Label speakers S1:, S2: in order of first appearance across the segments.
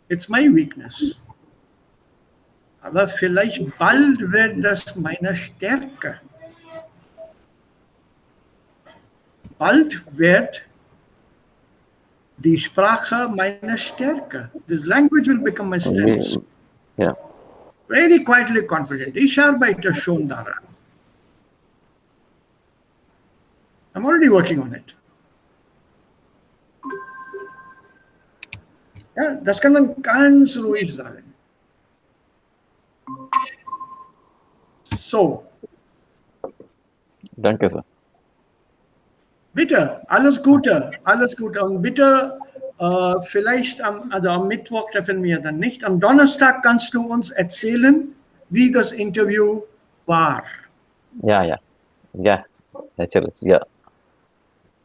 S1: It's my weakness. Aber vielleicht bald wird das meine Stärke. Bald wird die Sprache meine Stärke. This language will become my strength.
S2: Yeah.
S1: Very quietly confident. Ich arbeite schon daran. I'm already working on it. Ja, das kann man ganz ruhig sagen. So.
S2: Danke, Sir.
S1: Bitte, alles Gute, alles Gute. Und bitte, vielleicht am Mittwoch treffen wir dann nicht. Am Donnerstag kannst du uns erzählen, wie das Interview war.
S2: Ja, actually, ja.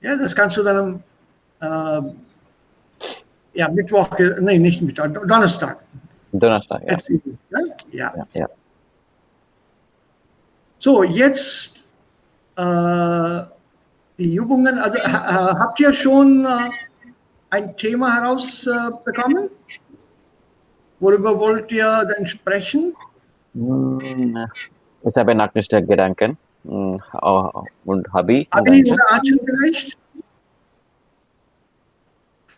S1: Ja, das kannst du dann Mittwoch, nee, nicht Mittwoch, Donnerstag.
S2: Donnerstag, ja.
S1: Erzählen. Ja.
S2: Ja.
S1: So, jetzt die Übungen. Also, habt ihr schon ein Thema herausbekommen? Worüber wollt ihr denn sprechen?
S2: Ich habe noch nicht Gedanken. Und Hobby
S1: Abi oder Archel vielleicht?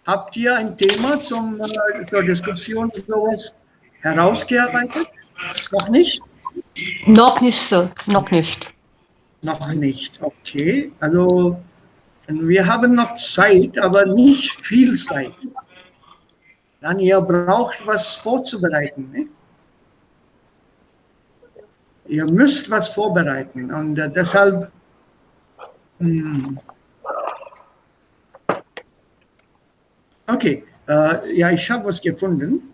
S1: Habt ihr ein Thema zur Diskussion sowas herausgearbeitet? Noch nicht?
S3: Noch nicht, Sir. Noch nicht.
S1: Noch nicht, okay. Also wir haben noch Zeit, aber nicht viel Zeit. Dann ihr braucht was vorzubereiten. Ne? Ihr müsst was vorbereiten und deshalb okay, ja, ich habe was gefunden.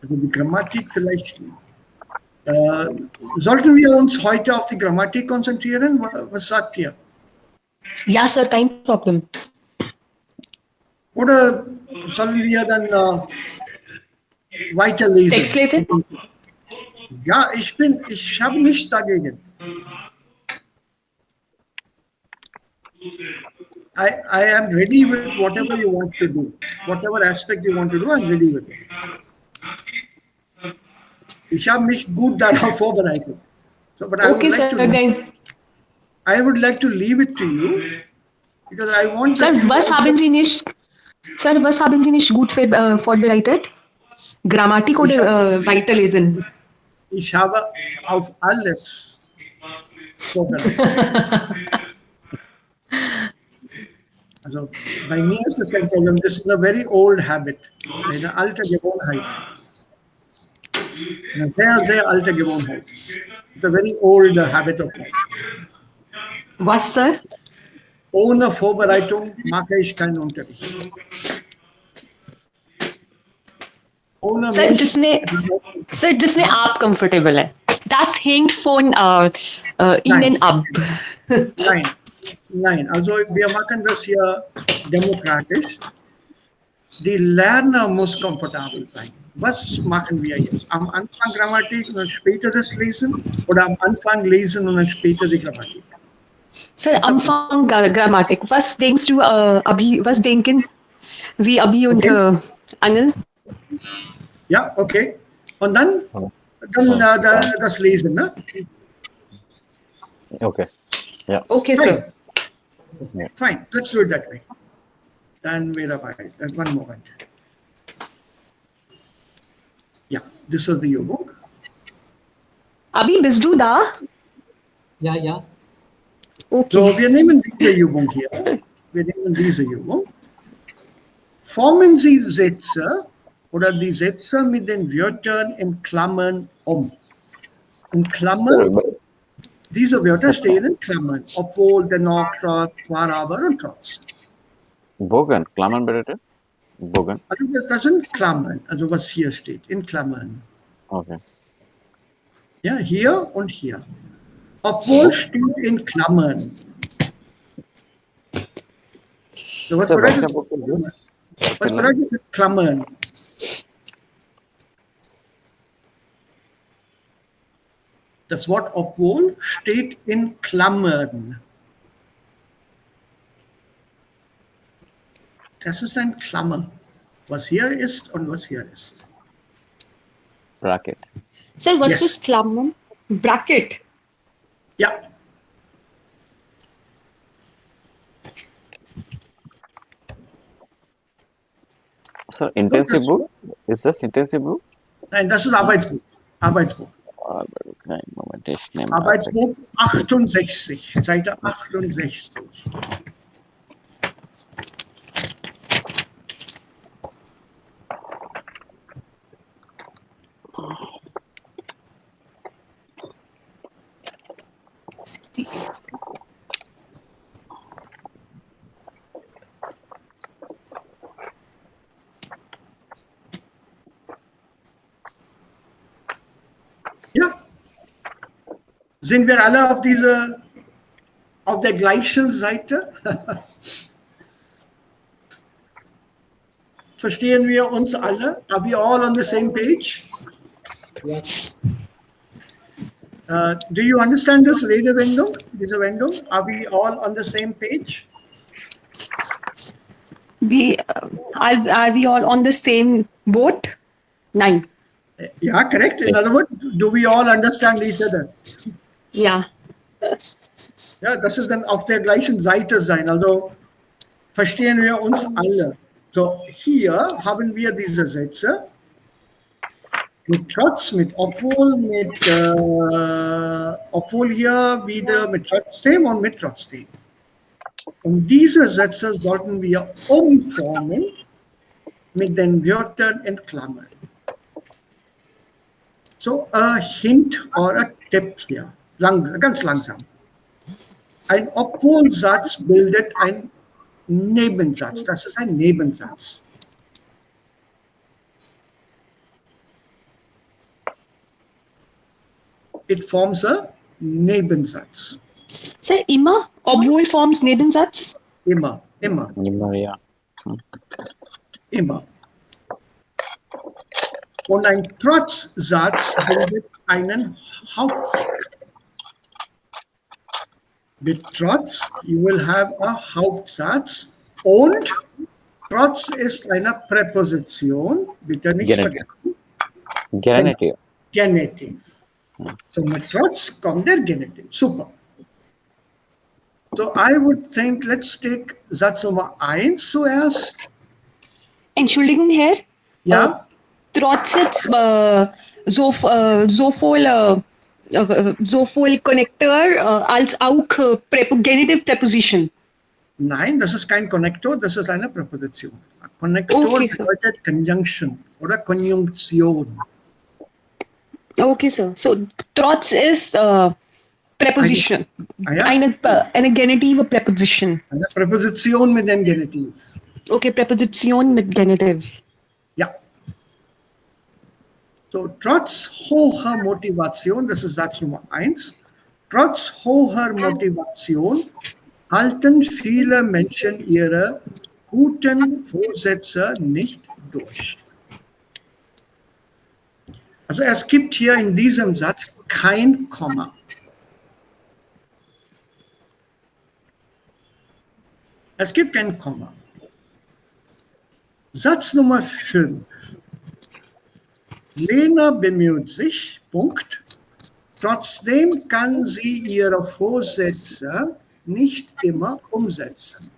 S1: Also die Grammatik vielleicht. Sollten wir uns heute auf die Grammatik konzentrieren? Was sagt ihr?
S3: Ja, Sir, kein Problem.
S1: Oder sollen wir dann weiterlesen?
S3: Text lesen?
S1: Ja, ich habe nichts dagegen. I am ready with whatever you want to do. Whatever aspect you want to do, I'm ready with it. Ich habe mich gut darauf vorbereitet. So, but
S3: Okay, Sir,
S1: I would like to leave it to you because I want.
S3: Sir, was haben Sie nicht gut vorbereitet? Grammatik oder weiterlesen?
S1: Ich habe auf alles vorbereitet. Also bei mir ist es kein Problem. This is a very old habit. Eine alte Gewohnheit. Eine sehr, sehr alte Gewohnheit. It's a very old habit of mine.
S3: Was, Sir?
S1: Ohne Vorbereitung mache ich keinen Unterricht. Ohne
S3: Sir, जिसमें आप comfortable है. Das hängt von Ihnen ab.
S1: Nein, also wir machen das hier demokratisch. Die Lerner muss komfortabel sein. Was machen wir jetzt? Am Anfang Grammatik und dann später das Lesen? Oder am Anfang lesen und dann später die Grammatik?
S3: Sir, Anfang Grammatik. Was denkst du, was denken Sie, Abi und Anil?
S1: Ja, okay. Und dann das Lesen, ne?
S2: Okay. Yeah.
S3: Okay, Sir.
S1: Fine, let's do it that way. Then wait a minute, one moment. Yeah, this was the U-book.
S3: Abi, bist du da?
S4: Ja.
S3: Okay.
S1: So, wir nehmen diese Übung hier. Wir nehmen diese Übung. Formen Sie Sätze oder die Sätze mit den Wörtern in Klammern um. In Klammern, diese Wörter stehen in Klammern, obwohl, dennoch, trotz, zwar, aber und trotz.
S2: Bogen, Klammern bitte? Bogen.
S1: Also das sind Klammern, also was hier steht, in Klammern.
S2: Okay.
S1: Ja, hier und hier. Obwohl steht in Klammern. So, was bedeutet Klammern? Das Wort obwohl steht in Klammern. Das ist ein Klammer. Was hier ist und was hier ist.
S2: Bracket.
S3: Sir, was
S1: Yes.
S3: is Klammern? Bracket.
S1: Ja,
S2: So intensive book? Is this intensive book?
S1: nein, das ist Arbeitsbuch. Arbeitsbuch.
S2: Okay, Moment, ich nehme
S1: Arbeitsbuch 68, Seite 68. Ja. Sind wir alle auf der gleichen Seite? Verstehen wir uns alle? Are we all on the same page? Do you understand this Redewendung, diese Wendung? Are we all on the same page?
S3: Are we all on the same boat? Nein.
S1: Ja, correct. In other words, do we all understand each other?
S3: Ja.
S1: Ja, das ist dann auf der gleichen Seite sein. Also verstehen wir uns alle. So, hier haben wir diese Sätze mit trotz, mit obwohl, obwohl hier wieder mit trotzdem und mit trotzdem. Und diese Sätze sollten wir umformen mit den Wörtern in Klammern. So, a hint or a tip hier, ganz langsam. Ein Obwohlsatz bildet einen Nebensatz. Das ist ein Nebensatz. It forms a Nebensatz.
S3: Sir, immer, obwohl forms Nebensatz?
S1: Immer, immer,
S2: Ja.
S1: immer. Und ein Trotzsatz bildet einen Hauptsatz. With trotz, you will have a Hauptsatz und trotz ist eine Präposition, bitte nicht
S2: Genitiv.
S1: vergessen.
S2: Genitiv.
S1: Genitiv. So mit trotz kommt der Genitiv. Super. So I would think, let's take Satz Nummer 1 zuerst.
S3: Entschuldigung, Herr.
S1: Ja,
S3: Trotz jetzt sowohl Connector als auch Genitive Präposition.
S1: nein, das ist kein Konnektor, das ist eine Präposition. Konnektor
S3: Okay, sir.
S1: bedeutet Conjunction oder Konjunktion.
S3: Okay, sir. So, trotz ist Präposition.
S1: Ja,
S3: Eine genitive Präposition.
S1: eine Präposition mit dem Genitiv.
S3: Okay, Präposition mit Genitiv.
S1: Ja. So, trotz hoher Motivation, das ist Satz Nummer 1, trotz hoher Motivation halten viele Menschen ihre guten Vorsätze nicht durch. Also es gibt hier in diesem Satz kein Komma. Es gibt kein Komma. Satz Nummer 5. Lena bemüht sich, Punkt. Trotzdem kann sie ihre Vorsätze nicht immer umsetzen.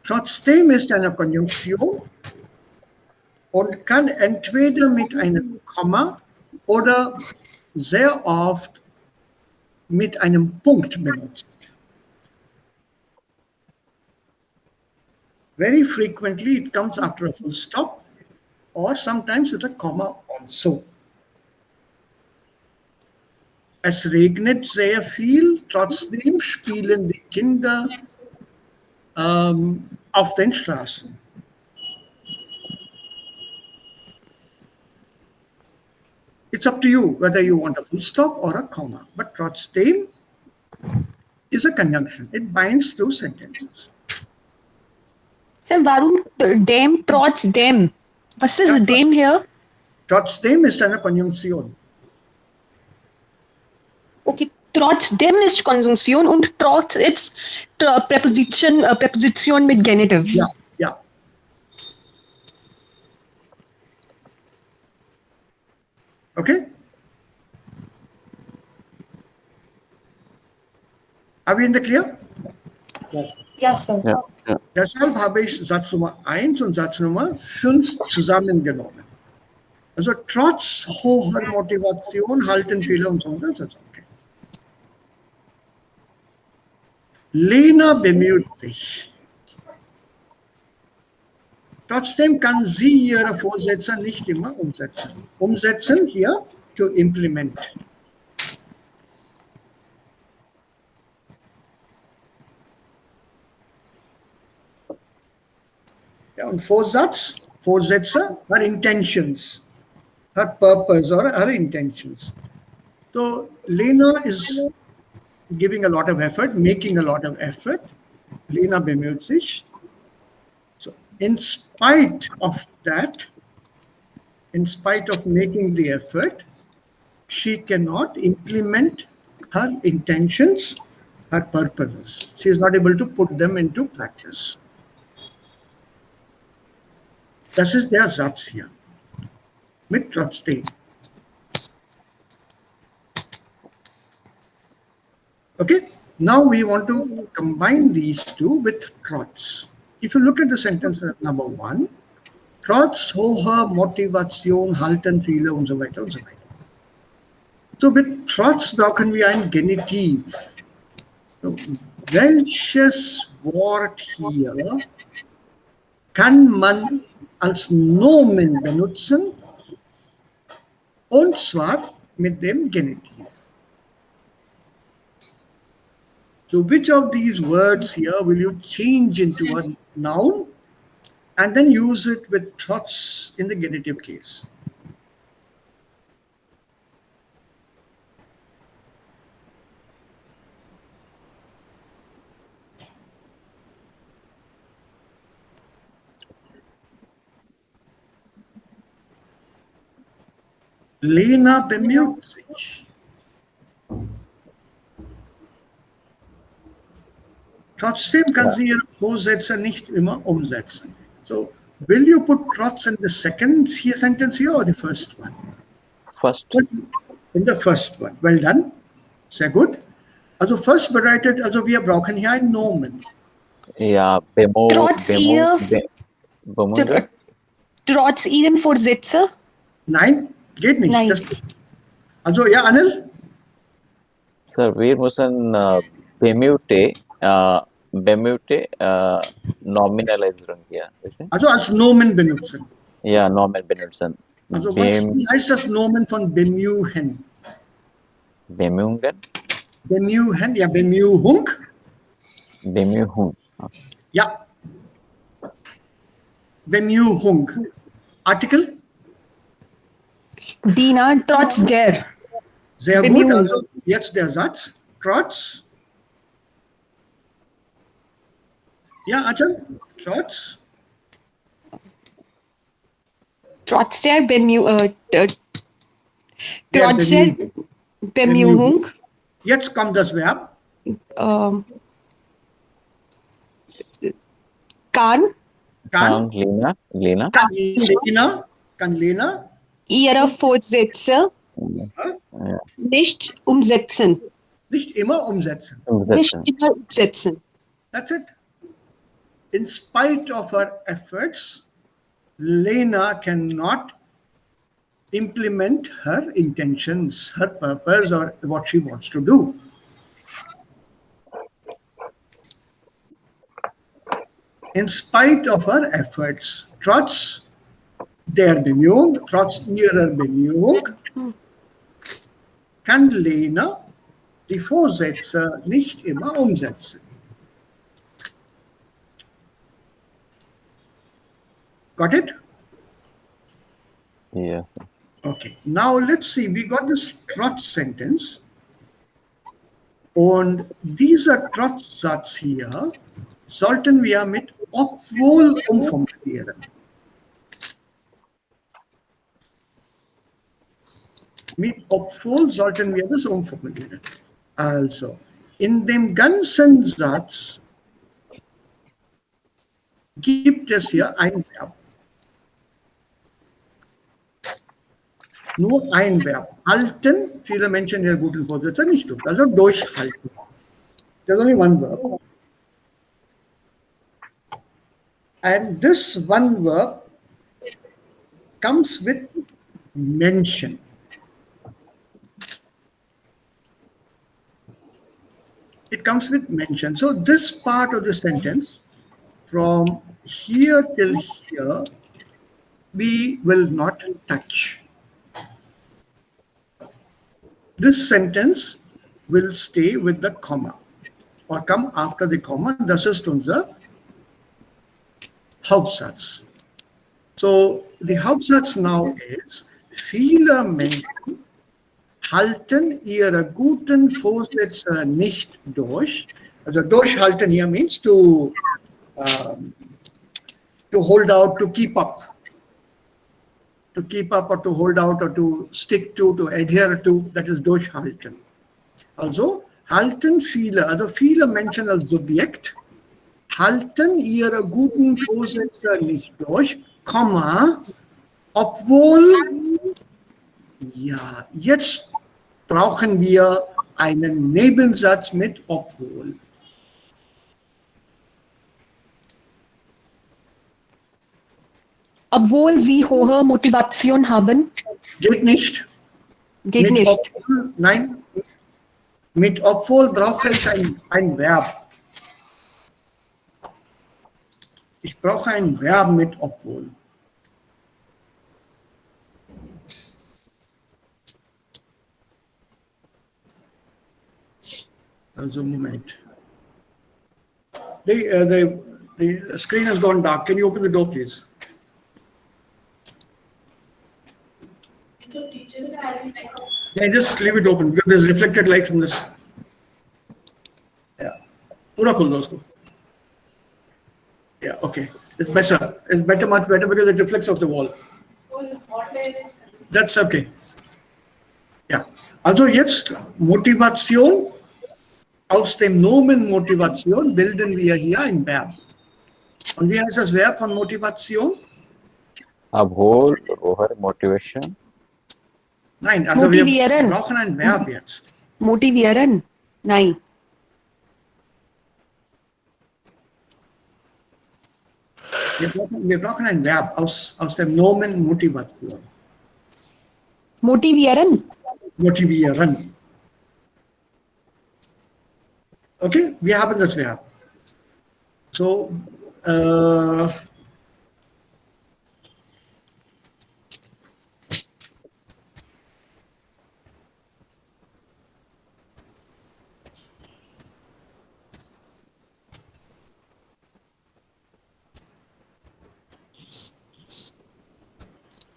S1: Trotzdem ist eine Konjunktion und kann entweder mit einem Komma oder sehr oft mit einem Punkt benutzt. Very frequently it comes after a full stop or sometimes with a comma also. Es regnet sehr viel, trotzdem spielen die Kinder auf den Straßen. It's up to you whether you want a full stop or a comma, but trotzdem is a conjunction. It binds two sentences.
S3: Sir, warum dem trotz dem? Was ist dem hier?
S1: Trotzdem ist eine Konjunktion.
S3: Okay, trotzdem ist Konjunktion und trotz ist Präposition mit Genitiv.
S1: Ja, ja. Okay? Are we in the clear?
S4: Yes.
S3: Yes, sir.
S2: Ja, ja.
S1: Deshalb habe ich Satz Nummer 1 und Satz Nummer 5 zusammengenommen. Also trotz hoher Motivation halten viele uns unter. Das ist okay. Lena bemüht sich. Trotzdem kann sie ihre Vorsätze nicht immer umsetzen. Umsetzen hier, to implement. Ja, und Vorsätze, her intentions, her purpose or her intentions. So Lena is giving a lot of effort, making a lot of effort. Lena bemüht sich. So in spite of that, in spite of making the effort, she cannot implement her intentions, her purposes. She is not able to put them into practice. Das ist der Satz hier. Mit trotzdem. Okay, now we want to combine these two with trotz. If you look at the sentence number 1, trotz hoher Motivation halten viele und so weiter und so weiter. So mit trotz brauchen wir ein Genitiv. So, welches Wort hier kann man als Nomen benutzen, und zwar mit dem Genitiv. So which of these words here will you change into a noun and then use it with trotz in the genitive case? Lena bemüht sich. Trotzdem kann sie ihre Vorsätze nicht immer umsetzen. So, will you put trotz in the second sentence here or the first one?
S2: First.
S1: In the first one. Well done. Sehr gut. Also first bedeutet, also wir brauchen hier ein Nomen.
S2: Ja,
S3: Trotz ihr-
S2: bemüht.
S3: Trotz ihrem Vorsätze?
S1: Nein, geht nicht.
S3: Nein.
S1: Also ja, Anil?
S2: Sir, wir müssen bemühte Nominalisierung hier.
S1: Also als Nomen benutzen.
S2: Ja, Nomen benutzen.
S1: Also wie heißt das Nomen von bemühen?
S2: Bemühungen?
S1: Bemühen, ja, Bemühung.
S2: Bemühung.
S1: Ja. Bemühung. Artikel?
S3: Dina, trotz der.
S1: Sehr
S3: Bemühung.
S1: gut. Also jetzt der Satz. Trotz. Ja, Achal? Trotz.
S3: Trotz der trotz der Bemühung.
S1: Jetzt kommt das Verb.
S3: Kann
S1: Kann
S2: Lena.
S1: Kann Lena
S3: ihre Vorsätze nicht umsetzen.
S1: nicht immer umsetzen.
S3: Nicht immer umsetzen.
S1: That's it. In spite of her efforts, Lena cannot implement her intentions, her purpose, or what she wants to do. In spite of her efforts, trotz der Bemühung, trotz ihrer Bemühung, kann Lena die Vorsätze nicht immer umsetzen. Got it?
S2: Yeah.
S1: Okay, now let's see, we got this trotz sentence. Und dieser Trotzsatz hier sollten wir mit obwohl umformulieren. Mit obwohl sollten wir das umformulieren. Also, in dem ganzen Satz gibt es hier ein Verb. nur ein Verb. Halten, viele Menschen ihre guten Vorsätze nicht tun. Also durchhalten. There's only one verb. And this one verb comes with mention. It comes with mention. So this part of the sentence, from here till here, we will not touch. This sentence will stay with the comma or come after the comma. Das ist unser Hauptsatz. So the Hauptsatz now is, viele Menschen halten ihre guten Vorsätze nicht durch. Also durchhalten here means to hold out, to keep up. To keep up or to hold out or to stick to adhere to, that is durchhalten. Also halten viele, also viele Menschen als Subjekt halten ihre guten Vorsätze nicht durch, Komma, obwohl, ja, jetzt brauchen wir einen Nebensatz mit obwohl.
S3: Obwohl Sie hohe Motivation haben.
S1: Geht nicht.
S3: Geht
S1: mit
S3: nicht.
S1: Obwohl, nein, mit obwohl brauche ich ein Verb. Ich brauche ein Verb mit obwohl. Also Moment. The screen has gone dark. Can you open the door, please? Yeah, just leave it open because there's reflected light from this. Yeah. Pura khul do usko. Yeah, okay. It's better. It's better, much better because it reflects off the wall. That's okay. Ja. Also jetzt Motivation. Aus dem Nomen Motivation bilden wir hier ein Verb. Und wie heißt das Verb von Motivation?
S2: Uphold over motivation.
S1: Nein, also wir
S3: Motivieren.
S1: brauchen ein Verb jetzt.
S3: Motivieren. Nein.
S1: Wir brauchen ein Verb aus dem Nomen Motivation.
S3: Motivieren.
S1: Motivieren. Okay, wir haben das Verb. So,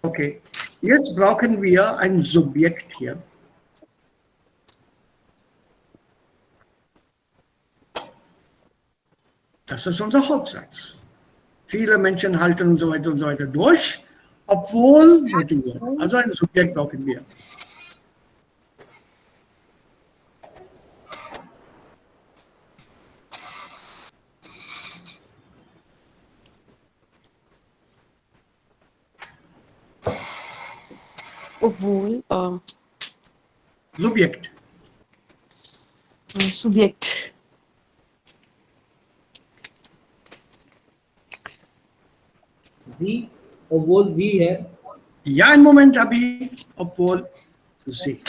S1: okay, jetzt brauchen wir ein Subjekt hier. Das ist unser Hauptsatz. Viele Menschen halten und so weiter durch, obwohl motiviert. Also ein Subjekt brauchen wir.
S3: Obwohl.
S1: Subjekt.
S3: Subjekt.
S4: Sie, obwohl sie है.
S1: Ja, einen Moment, Abi, obwohl sie.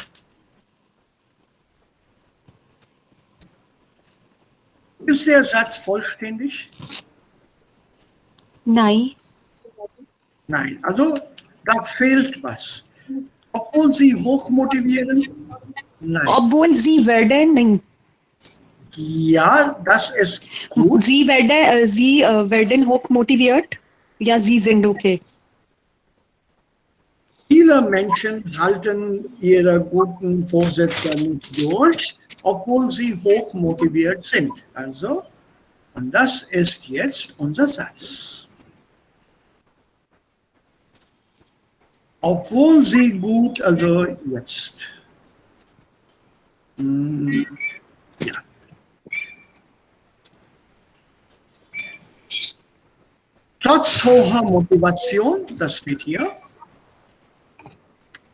S1: Ist der Satz vollständig?
S3: Nein.
S1: Nein, also da fehlt was. Obwohl sie hoch motivieren? Nein.
S3: Obwohl Sie werden. Nein.
S1: Ja, das ist gut.
S3: Sie werden hoch motiviert. Ja, Sie sind okay.
S1: Viele Menschen halten ihre guten Vorsätze nicht durch, obwohl sie hoch motiviert sind. Also, und das ist jetzt unser Satz. Obwohl sie gut, also jetzt. Ja. Trotz hoher Motivation, das steht hier.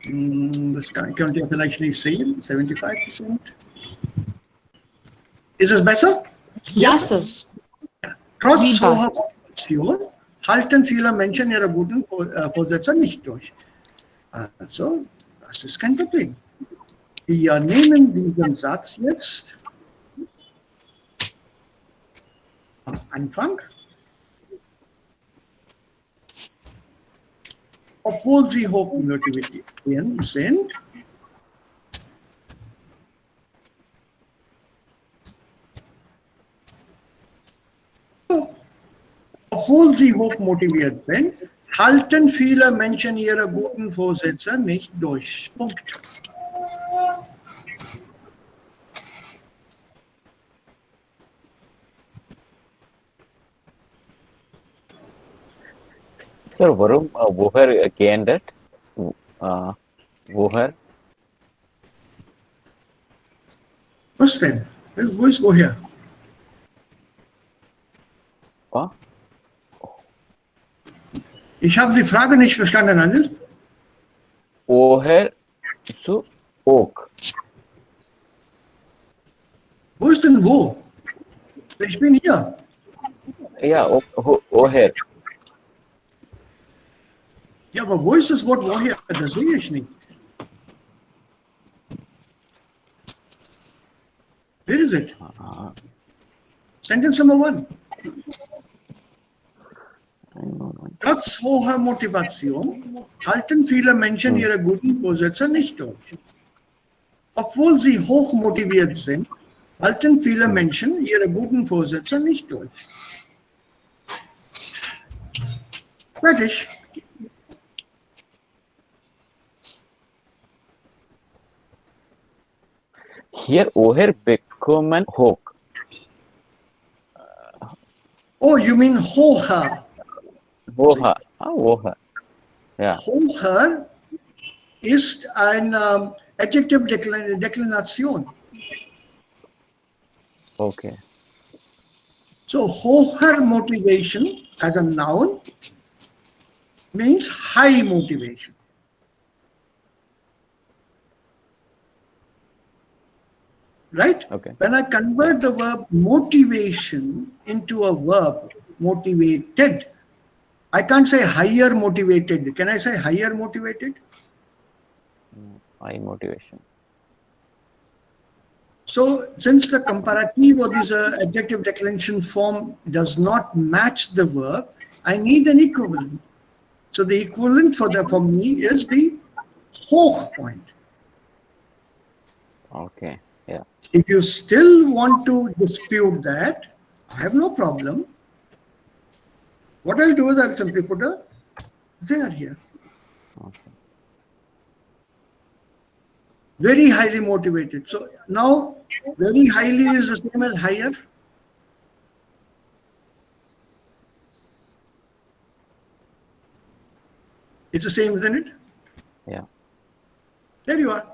S1: Das könnt ihr vielleicht nicht sehen, 75%. Ist es besser?
S3: Ja, Sir.
S1: Trotz
S3: Sichtbar.
S1: hoher Motivation halten viele Menschen ihre guten Vorsätze nicht durch. Also, das ist kein Problem. Wir nehmen diesen Satz jetzt am Anfang. Obwohl sie hoch motiviert sind, halten viele Menschen ihre guten Vorsätze nicht durch. Punkt.
S2: Sir, woher gained it? Woher?
S1: Was denn? Wo ist woher?
S2: Oh,
S1: Ich habe die Frage nicht verstanden, Anil.
S2: woher zu oak?
S1: Wo ist denn wo? Ich bin hier.
S2: Ja, woher?
S1: Ja, aber wo ist das Wort woher? Das sehe ich nicht. Where is it? Sentence number 1. Trotz hoher Motivation halten viele Menschen ihre guten Vorsätze nicht durch. Obwohl sie hoch motiviert sind, halten viele Menschen ihre guten Vorsätze nicht durch. Fertig.
S2: Here, woher become an oak?
S1: Oh, you mean hoher.
S2: Woha. Woha. Ja.
S1: Hoher ist ein Adjective Deklination.
S2: Okay.
S1: So hoher motivation as a noun means high motivation. Right?
S2: Okay.
S1: When I convert the verb motivation into a verb motivated, I can't say higher motivated. Can I say higher motivated?
S2: High motivation.
S1: So since the comparative or this adjective declension form does not match the verb, I need an equivalent. So the equivalent for me is the hoch point.
S2: Okay. Yeah.
S1: If you still want to dispute that, I have no problem. What I'll do is I'll simply put a there here.
S2: Okay.
S1: Very highly motivated. So now very highly is the same as higher. It's the same, isn't it?
S2: Yeah.
S1: There you are.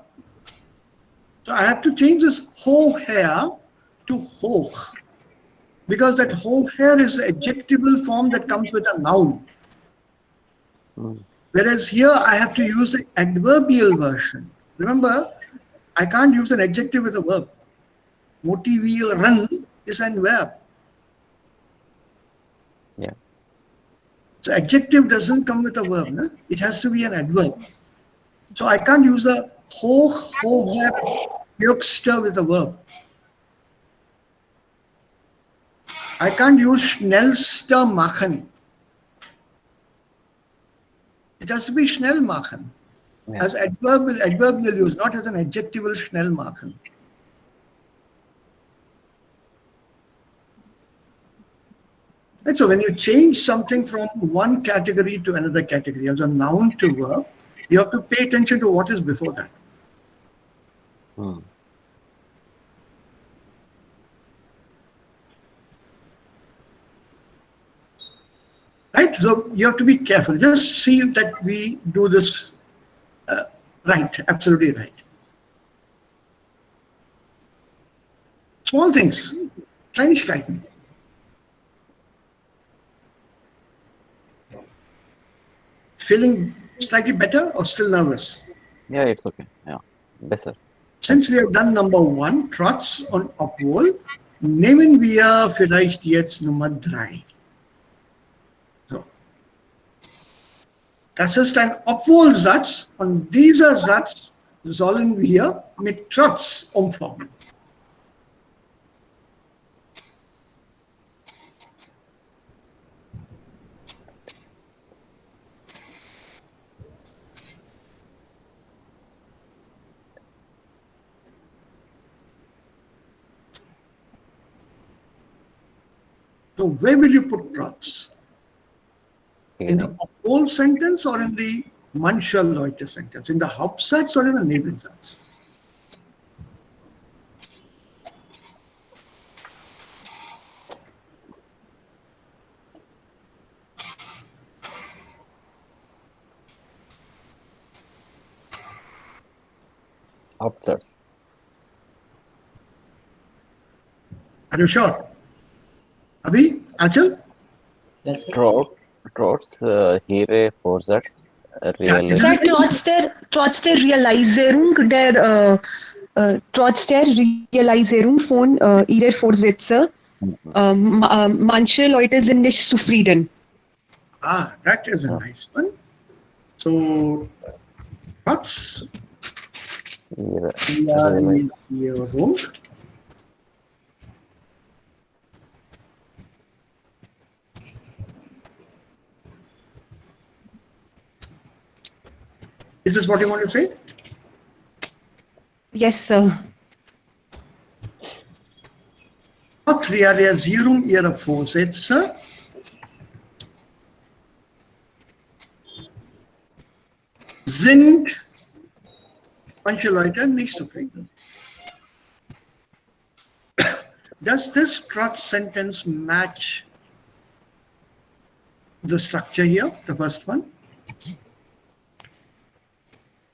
S1: So I have to change this hoher to hoch, because that hoher is the adjectival form that comes with a noun. Whereas here I have to use the adverbial version. Remember, I can't use an adjective with a verb. Motivieren is an verb.
S2: Yeah.
S1: So adjective doesn't come with a verb. No? It has to be an adverb. So I can't use a hoch, hoher, höchster with a verb. I can't use schnellster machen. It has to be schnell machen.
S2: Yeah.
S1: As adverbial use, not as an adjectival schnell machen. And so when you change something from one category to another category, as a noun to verb, you have to pay attention to what is before that. Right? So you have to be careful. Just see that we do this right, absolutely right. Small things, Kleinigkeiten. Feeling slightly better or still nervous?
S2: Yeah, it's okay. Yeah, besser.
S1: Since we have done number 1, trotz und obwohl, nehmen wir vielleicht jetzt Nummer 3. So. Das ist ein Obwohl-Satz und dieser Satz sollen wir mit trotz umformen. So where will you put trotz? In the obwohl sentence or in the manche Leute sentence? In the Hauptsatz or in the Nebensatz?
S2: Hauptsatz.
S1: Are you sure? Abhi, Achal?
S4: Yes, sir.
S2: Trotz hier Vorsatz
S1: Yeah,
S3: Sir, trotz der Realisierung von ihrer Vorsätze, manche Leute sind nicht zufrieden.
S1: That is a nice one. So, trotz Realisierung. Is this what you want to say?
S3: Yes, sir.
S1: Trotz Realisierung ihrer Vorsätze sind manche Leute nicht zufrieden. Does this trotz sentence match the structure here, the first one?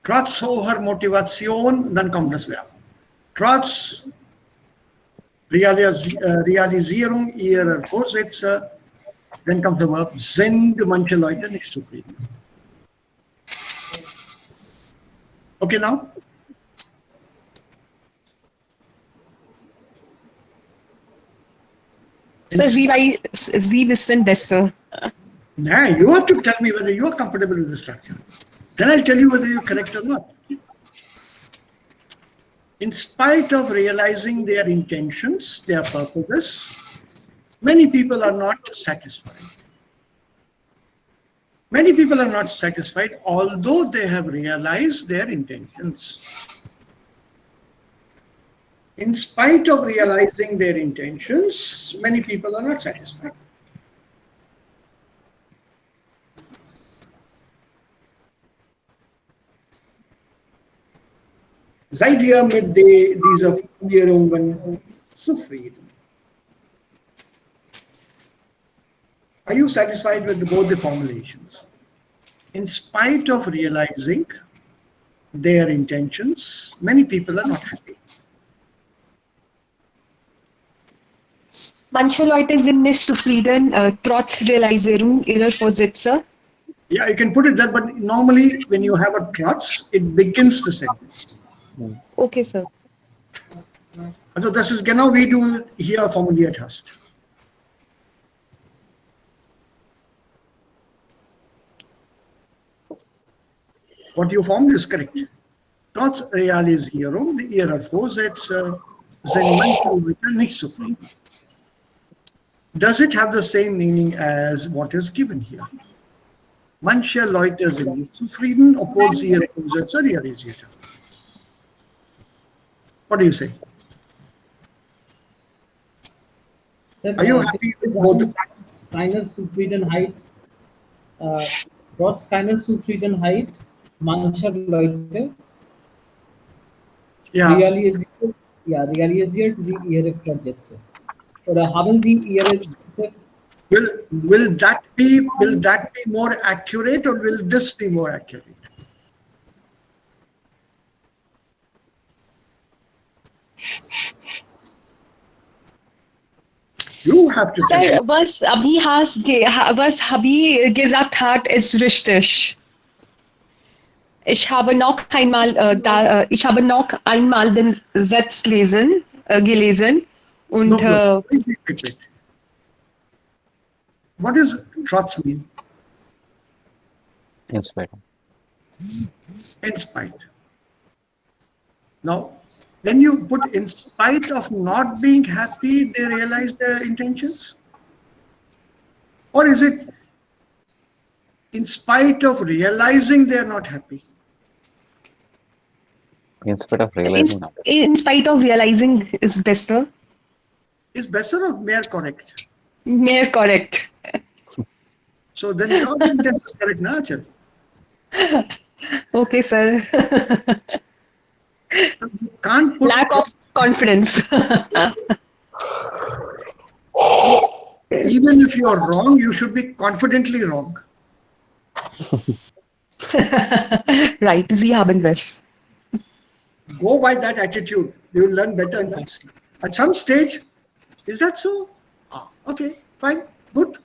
S1: Trotz hoher Motivation, dann kommt das Verb. Trotz Realisierung ihrer Vorsätze, dann kommt das Verb, sind manche Leute nicht zufrieden. Okay, now?
S3: Sir, Sie wissen besser.
S1: Nah, you have to tell me whether you are comfortable with the structure. Then I'll tell you whether you're correct or not. In spite of realizing their intentions, their purposes, many people are not satisfied. Many people are not satisfied, although they have realized their intentions. In spite of realizing their intentions, many people are not satisfied. Seid ihr mit dieser Formulierungen zufrieden? Are you satisfied with both the formulations? In spite of realizing their intentions, many people are not happy.
S3: Manche Leute sind nicht zufrieden, trotz Realisierung ihrer Vorsätze.
S1: Yeah, you can put it there, but normally when you have a trotz, it begins the sentence.
S3: Okay, sir.
S1: Also das ist genau wie du hier formuliert hast. What you formed is correct. Trotz Realisierung ihrer Vorsätze sind manche Leute nicht zufrieden. Does it have the same meaning as what is given here? Manche Leute sind nicht zufrieden, obwohl sie ihre Vorsätze realisiert haben. What do you say?
S4: Sir,
S1: Are you happy with both?
S4: Keiner Zufriedenheit, trotz keiner Zufriedenheit mancher Leute
S1: Yeah.
S4: realisiert sie ihre Vorsätze. Oder haben sie ihre
S1: Will that be more accurate, or will this be more accurate? You have to tell
S3: Sir,
S1: me.
S3: was Abhi gesagt hat, ist richtig. Ich habe noch einmal, ich habe noch einmal den Satz gelesen und
S1: No problem. Wait. What does trotz mean?
S2: In spite of.
S1: In spite. Now, when you put in spite of not being happy, they realize their intentions? Or is it in spite of realizing they are not happy?
S2: In spite of realizing that.
S3: in spite of realizing is better.
S1: Is better or mere correct?
S3: Mere correct.
S1: So then your intention is correct, na, Achal?
S3: Okay, sir.
S1: You can't put
S3: Lack of confidence.
S1: even if you are wrong, you should be confidently wrong.
S3: Right, Sie haben recht.
S1: Go by that attitude. You will learn better and faster. At some stage, is that so? Ah, okay, fine, good.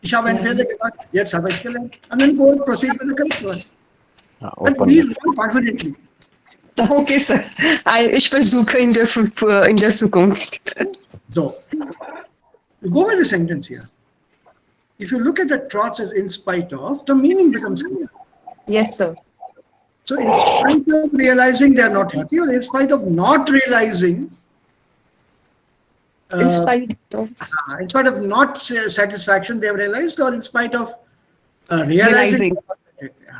S1: Ich habe einen Fehler gemacht, jetzt habe ich gelernt. And then go and proceed with the correct one. But be wrong confidently.
S3: Okay, sir. Ich versuche in der Zukunft.
S1: So, go by the sentence here. If you look at the trots as in spite of, the meaning becomes clear.
S3: Yes, sir.
S1: So in spite of realizing they are not happy, or in spite of not realizing,
S3: In spite of
S1: not satisfaction they have realized, or in spite of realizing.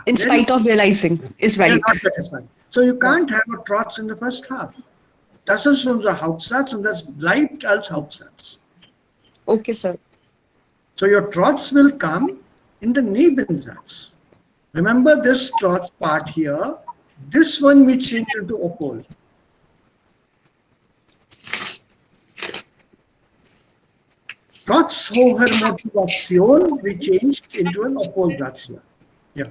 S3: In spite of realizing is
S1: They are
S3: right.
S1: not satisfied. So you can't have a trots in the first half. Das ist unser Hauptsatz und das bleibt als Hauptsatz.
S3: Okay, sir.
S1: So your trots will come in the Nebensatz. Remember this trots part here, this one we change into opol. Trotz hoher Motivation we changed into an opol Satz here. Yeah.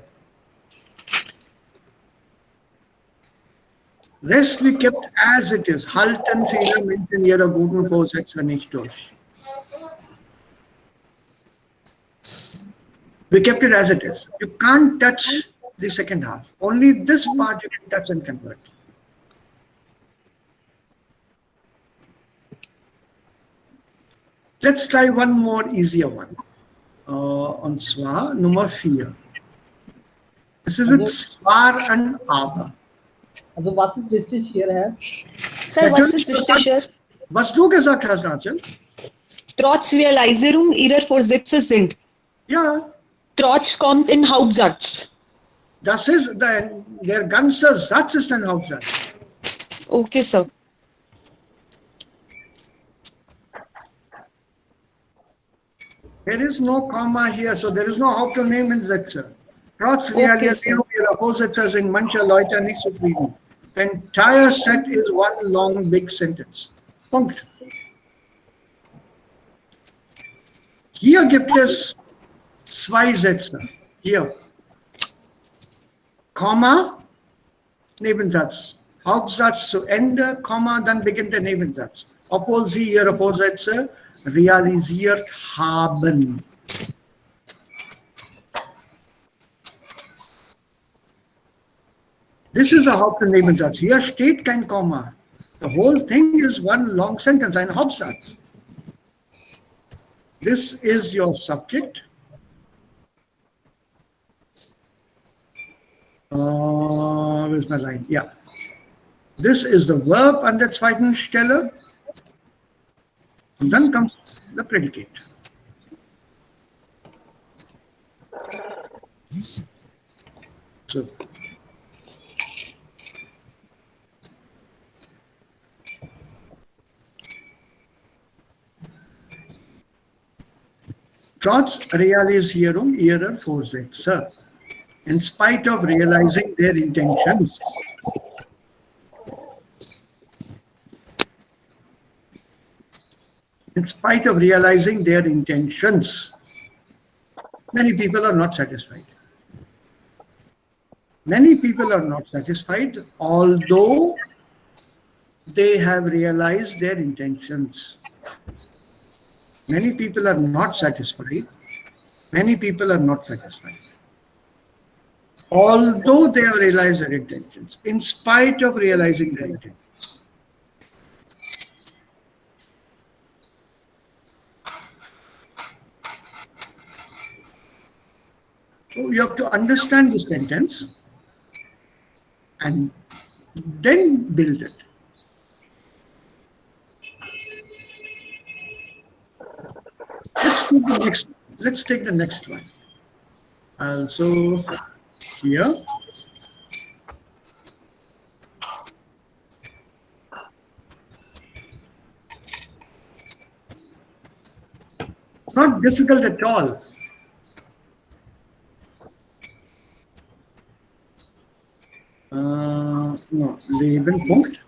S1: Rest we kept as it is. Halten viele Menschen ihre guten Vorsätze nicht durch. We kept it as it is. You can't touch the second half. Only this part you can touch and convert. Let's try one more easier one. On Swa, number 4. This is with Swar and Aber.
S4: Also was ist richtig hier, Herr?
S3: Sir, was ist richtig hier?
S1: Was du gesagt hast, Achal?
S3: Trotz Realisierung ihrer Vorsätze sind.
S1: Ja,
S3: Trotz kommt in Hauptsatz.
S1: das ist der ganze Satz ist ein Hauptsatz.
S3: Okay, sir.
S1: There is no comma here, so there is no Hauptnehmen Sätze. Trotz Realisierung ihrer Vorsätze sind manche Leute nicht zufrieden. The entire set is one long big sentence. Punkt. Hier gibt es 2 Sätze. Hier. Komma, Nebensatz. Hauptsatz zu Ende, Komma, dann beginnt der Nebensatz. Obwohl sie ihre Vorsätze realisiert haben. This is a Haupt- und Nebensatz. Hier steht kein Komma. The whole thing is one long sentence, ein Hauptsatz. This is your subject. Where's my line? Yeah. This is the verb an der zweiten Stelle. Und dann comes the predicate. So. Trotz Realisierung ihrer Vorsätze, in spite of realizing their intentions. In spite of realizing their intentions, many people are not satisfied. Many people are not satisfied, although they have realized their intentions. Many people are not satisfied. Many people are not satisfied. although they have realized their intentions, in spite of realizing their intentions. So you have to understand the sentence and then build it. Let's take the next one. Also here. Not difficult at all. No, Lebenpunkt.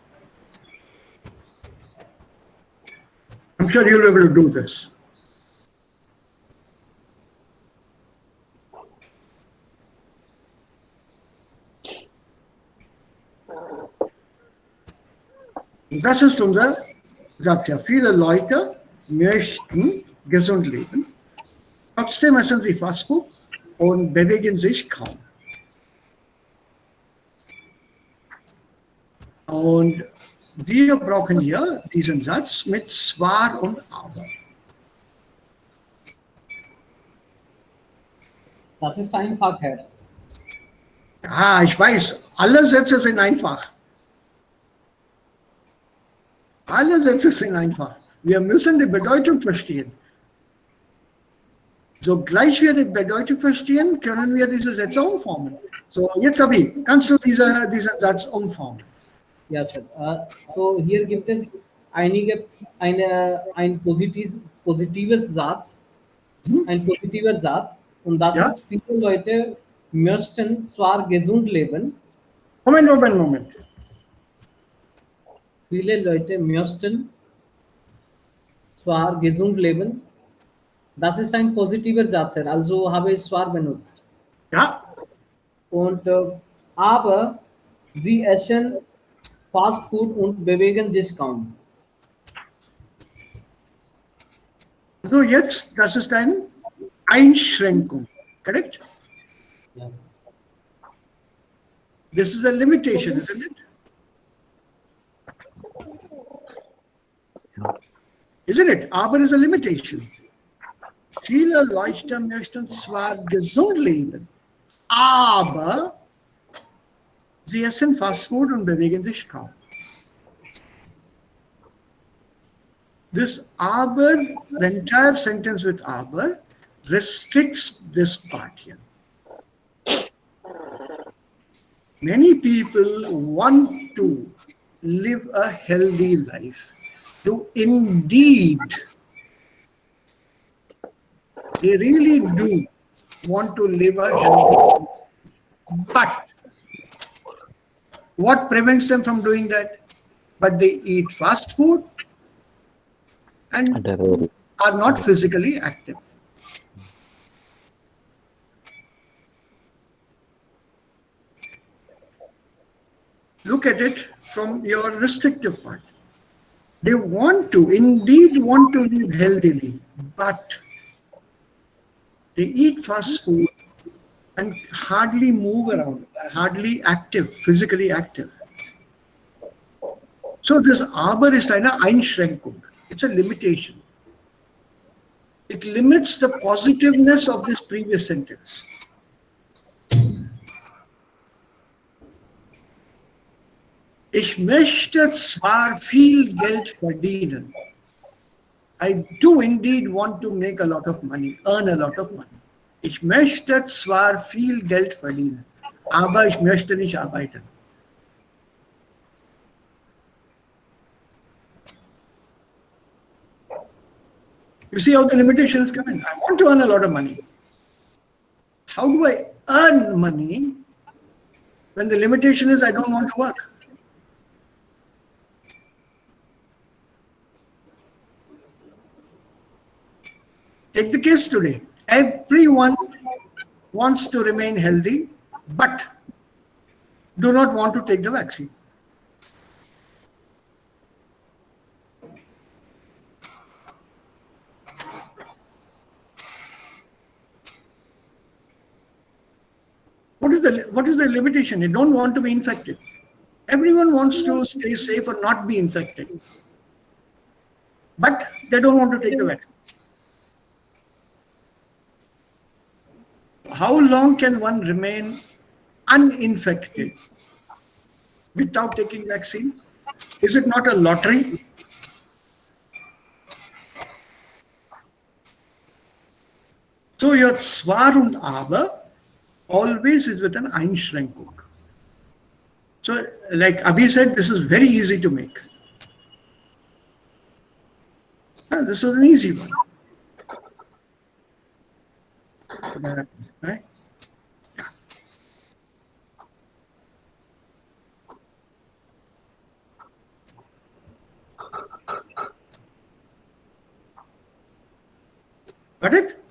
S1: I'm sure you'll be able to do this. Das ist unser, sagt ja, viele Leute möchten gesund leben, trotzdem essen sie Fastfood und bewegen sich kaum. Und wir brauchen hier diesen Satz mit zwar und aber.
S4: Das ist einfach, Herr.
S1: Ja, ich weiß, alle Sätze sind einfach. Alle Sätze sind einfach. Wir müssen die Bedeutung verstehen. So gleich wir die Bedeutung verstehen, können wir diese Sätze umformen. So, jetzt Abi, kannst du diesen Satz umformen?
S4: Ja, Sir. So hier gibt es ein positives Satz, ein positiver Satz, und das
S1: Ja?
S4: ist, viele Leute möchten zwar gesund leben,
S1: Moment.
S4: viele Leute möchten zwar gesund leben, das ist ein positiver Satz, Sir. Also habe ich zwar benutzt.
S1: Ja,
S4: Und aber sie essen Fast Food und bewegen sich kaum.
S1: so jetzt, das ist eine Einschränkung, correct?
S4: Ja.
S1: This is a limitation, isn't it? Isn't it? Aber is a limitation. Viele Leute möchten zwar gesund leben, aber sie essen Fastfood und bewegen sich kaum. This aber, the entire sentence with aber, restricts this part here. Many people want to live a healthy life, to indeed, they really do want to live a healthy life. But what prevents them from doing that? But they eat fast food and are not physically active. Look at it from your restrictive part. They indeed want to live healthily, but they eat fast food and hardly move around, are hardly active, physically active. So this aber ist eine Einschränkung. It's a limitation. It limits the positiveness of this previous sentence. Ich möchte zwar viel Geld verdienen. I do indeed want to make a lot of money, earn a lot of money. Ich möchte zwar viel Geld verdienen, aber ich möchte nicht arbeiten. You see how the limitation is coming? I want to earn a lot of money. How do I earn money when the limitation is I don't want to work? Take the case today. Everyone wants to remain healthy, but do not want to take the vaccine. What is the limitation? They don't want to be infected. Everyone wants to stay safe or not be infected. But they don't want to take the vaccine. How long can one remain uninfected without taking vaccine? Is it not a lottery? So your Zwar und Aber always is with an Einschränkung. So like Abhi said, this is very easy to make. This is an easy one. Right? Got it?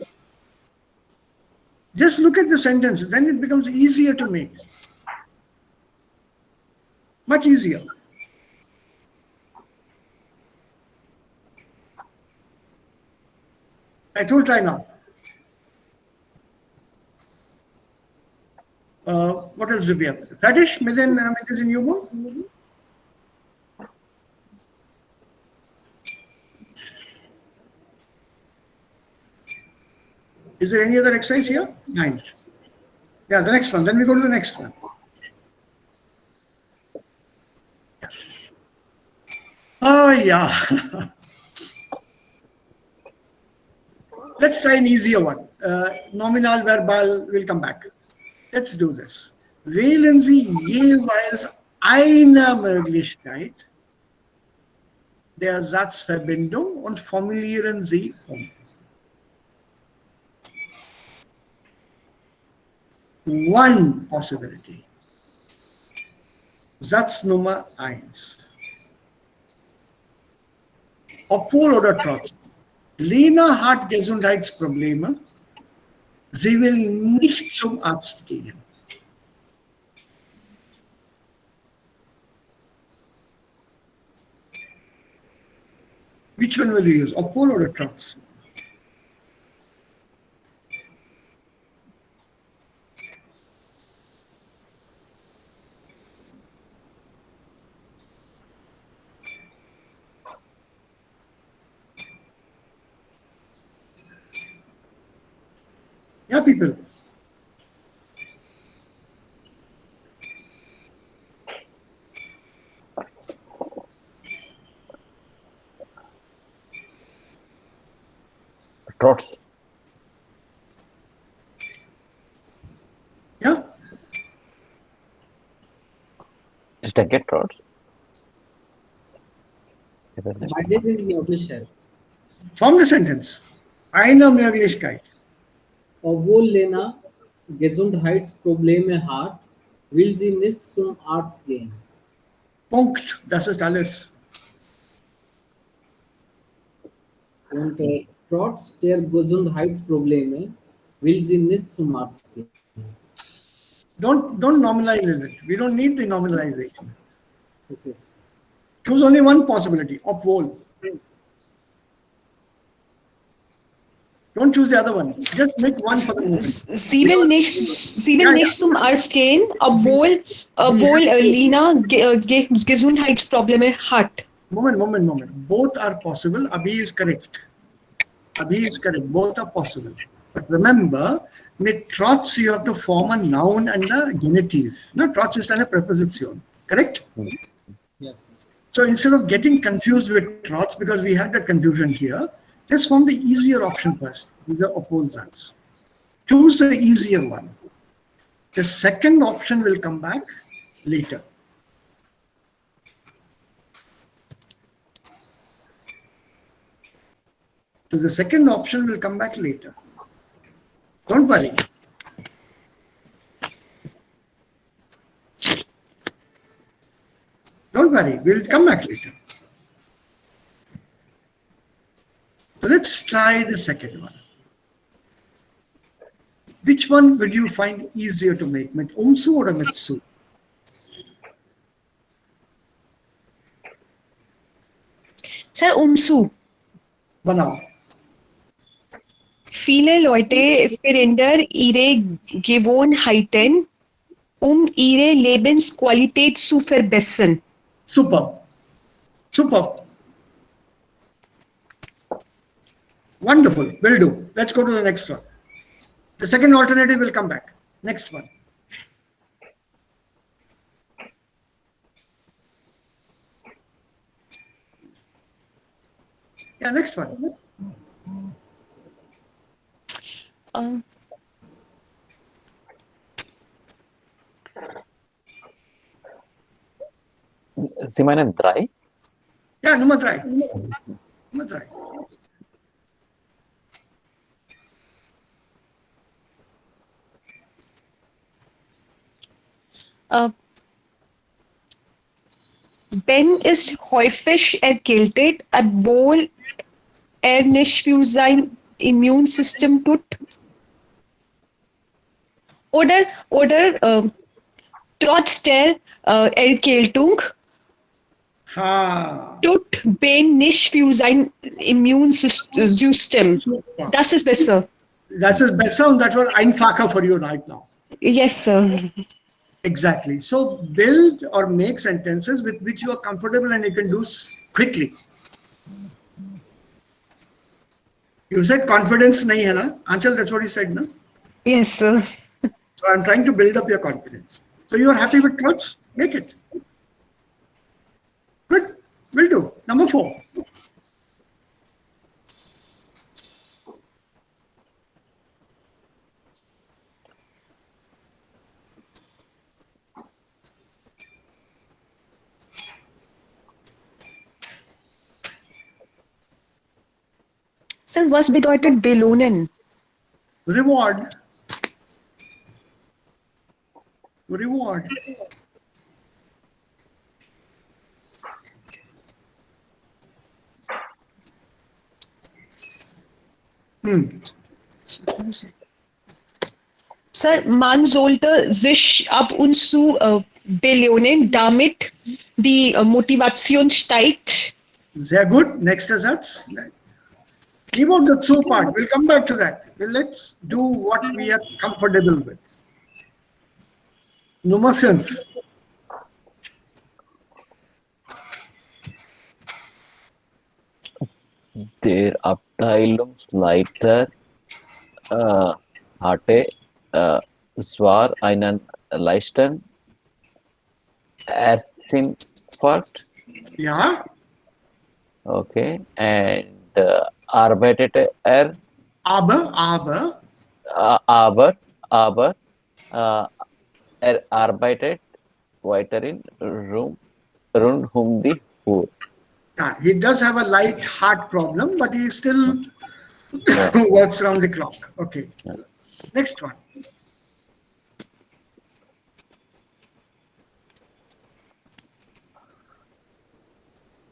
S1: Just look at the sentence, then it becomes easier to make. Much easier. I will try now. What else do we have? Radish, Midin, it is in Yubo? Is there any other exercise here? 9. Yeah, the next one. Then we go to the next one. Oh, yeah. Let's try an easier one. Nominal, verbal, we'll come back. Let's do this. Wählen Sie jeweils eine Möglichkeit der Satzverbindung und formulieren sie um. One possibility. Satz Nummer 1. Obwohl oder trotz. Lena hat Gesundheitsprobleme. Sie will nicht zum Arzt gehen. Which one will you use? Obwohl oder trotz? Yeah, people.
S2: Trots.
S1: Yeah.
S2: Just I get trots.
S4: Beide sind möglich.
S1: Form the sentence. Eine Möglichkeit.
S4: Obwohl Lena Gesundheitsprobleme hat, will sie nicht zum Arzt gehen.
S1: Punkt. Das ist alles.
S4: Und trotz der Gesundheitsprobleme will sie nicht zum Arzt gehen.
S1: Don't nominalize it. We don't need the nominalization.
S4: Okay.
S1: Choose only one possibility. Obwohl. Don't choose the other one. Just make one for the moment.
S3: Sie will nicht zum Arzt gehen, obwohl Lena Gesundheitsprobleme hat.
S1: Moment. Both are possible. Abhi is correct. Both are possible. But remember, with trotz you have to form a noun and a genitive. No, trotz is a preposition. Correct?
S4: Yes.
S1: So instead of getting confused with trotz, because we had that confusion here, just form the easier option first. These are opposites. Choose the easier one. The second option will come back later. So the second option will come back later. Don't worry. Don't worry, we'll come back later. So let's try the second one. Which one would you find easier to make? Mit umsu or mitsu?
S3: Sir, umsu.
S1: Banao.
S3: Viele Leute verändern ihre Gewohnheiten ihre Lebensqualität zu verbessern.
S1: Superb. Superb. Wonderful. Will do. Let's go to the next one. The second alternative will come back. Next one. Yeah, next one.
S3: Uh,
S2: Sie meinen 3?
S1: Ja, Nummer 3. Nummer 3.
S3: Ben ist häufig erkältet, obwohl nicht für sein Immunsystem tut. Oder trotz der Erkältung tut Ben nicht für sein Immunsystem. Das ist besser.
S1: That is better and that was einfacher for you right now.
S3: Yes, sir.
S1: Exactly. So build or make sentences with which you are comfortable and you can do quickly. You said confidence nahi hai na? Anchal, that's what you said, no?
S3: Yes, sir.
S1: So I'm trying to build up your confidence. So you are happy with trots? Make it. Good. Will do. Number 4.
S3: Sir, was bedeutet belohnen?
S1: Reward. Reward.
S3: Sir, man sollte sich ab und zu belohnen, damit die Motivation steigt.
S1: Sehr gut. Nächster Satz. Leave out the so part. We'll come back to that. Let's do what we are comfortable with. Nummer 5.
S2: Der Abteilungsleiter hatte zwar einen leichten Herzinfarkt,
S1: Ja.
S2: okay, and arbeitete er,
S1: Aber.
S2: aber er arbeitet weiterhin rund um die Uhr.
S1: Yeah, he does have a light heart problem, but he still works around the clock. Okay. Next one.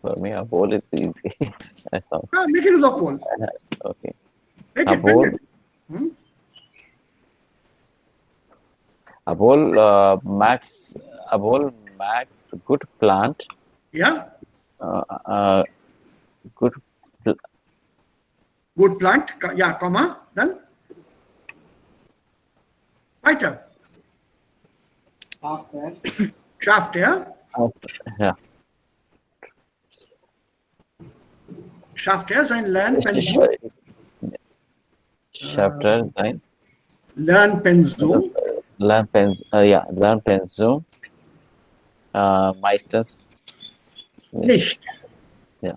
S2: For me, a bowl is easy. I thought.
S1: Make it a poll.
S2: Okay.
S1: Make
S2: A
S1: it.
S2: bowl.
S1: Make it.
S2: A bowl max good plant.
S1: Yeah.
S2: Good.
S1: Good plant. Yeah, comma. Then. Weiter.
S4: After
S1: Shaft, yeah.
S2: Yeah.
S1: Shaft, yeah. Sein Lernpensum.
S2: Chapter sein.
S1: Lernpensum.
S2: Lernpensum. Meistens
S1: Nicht.
S2: Ja.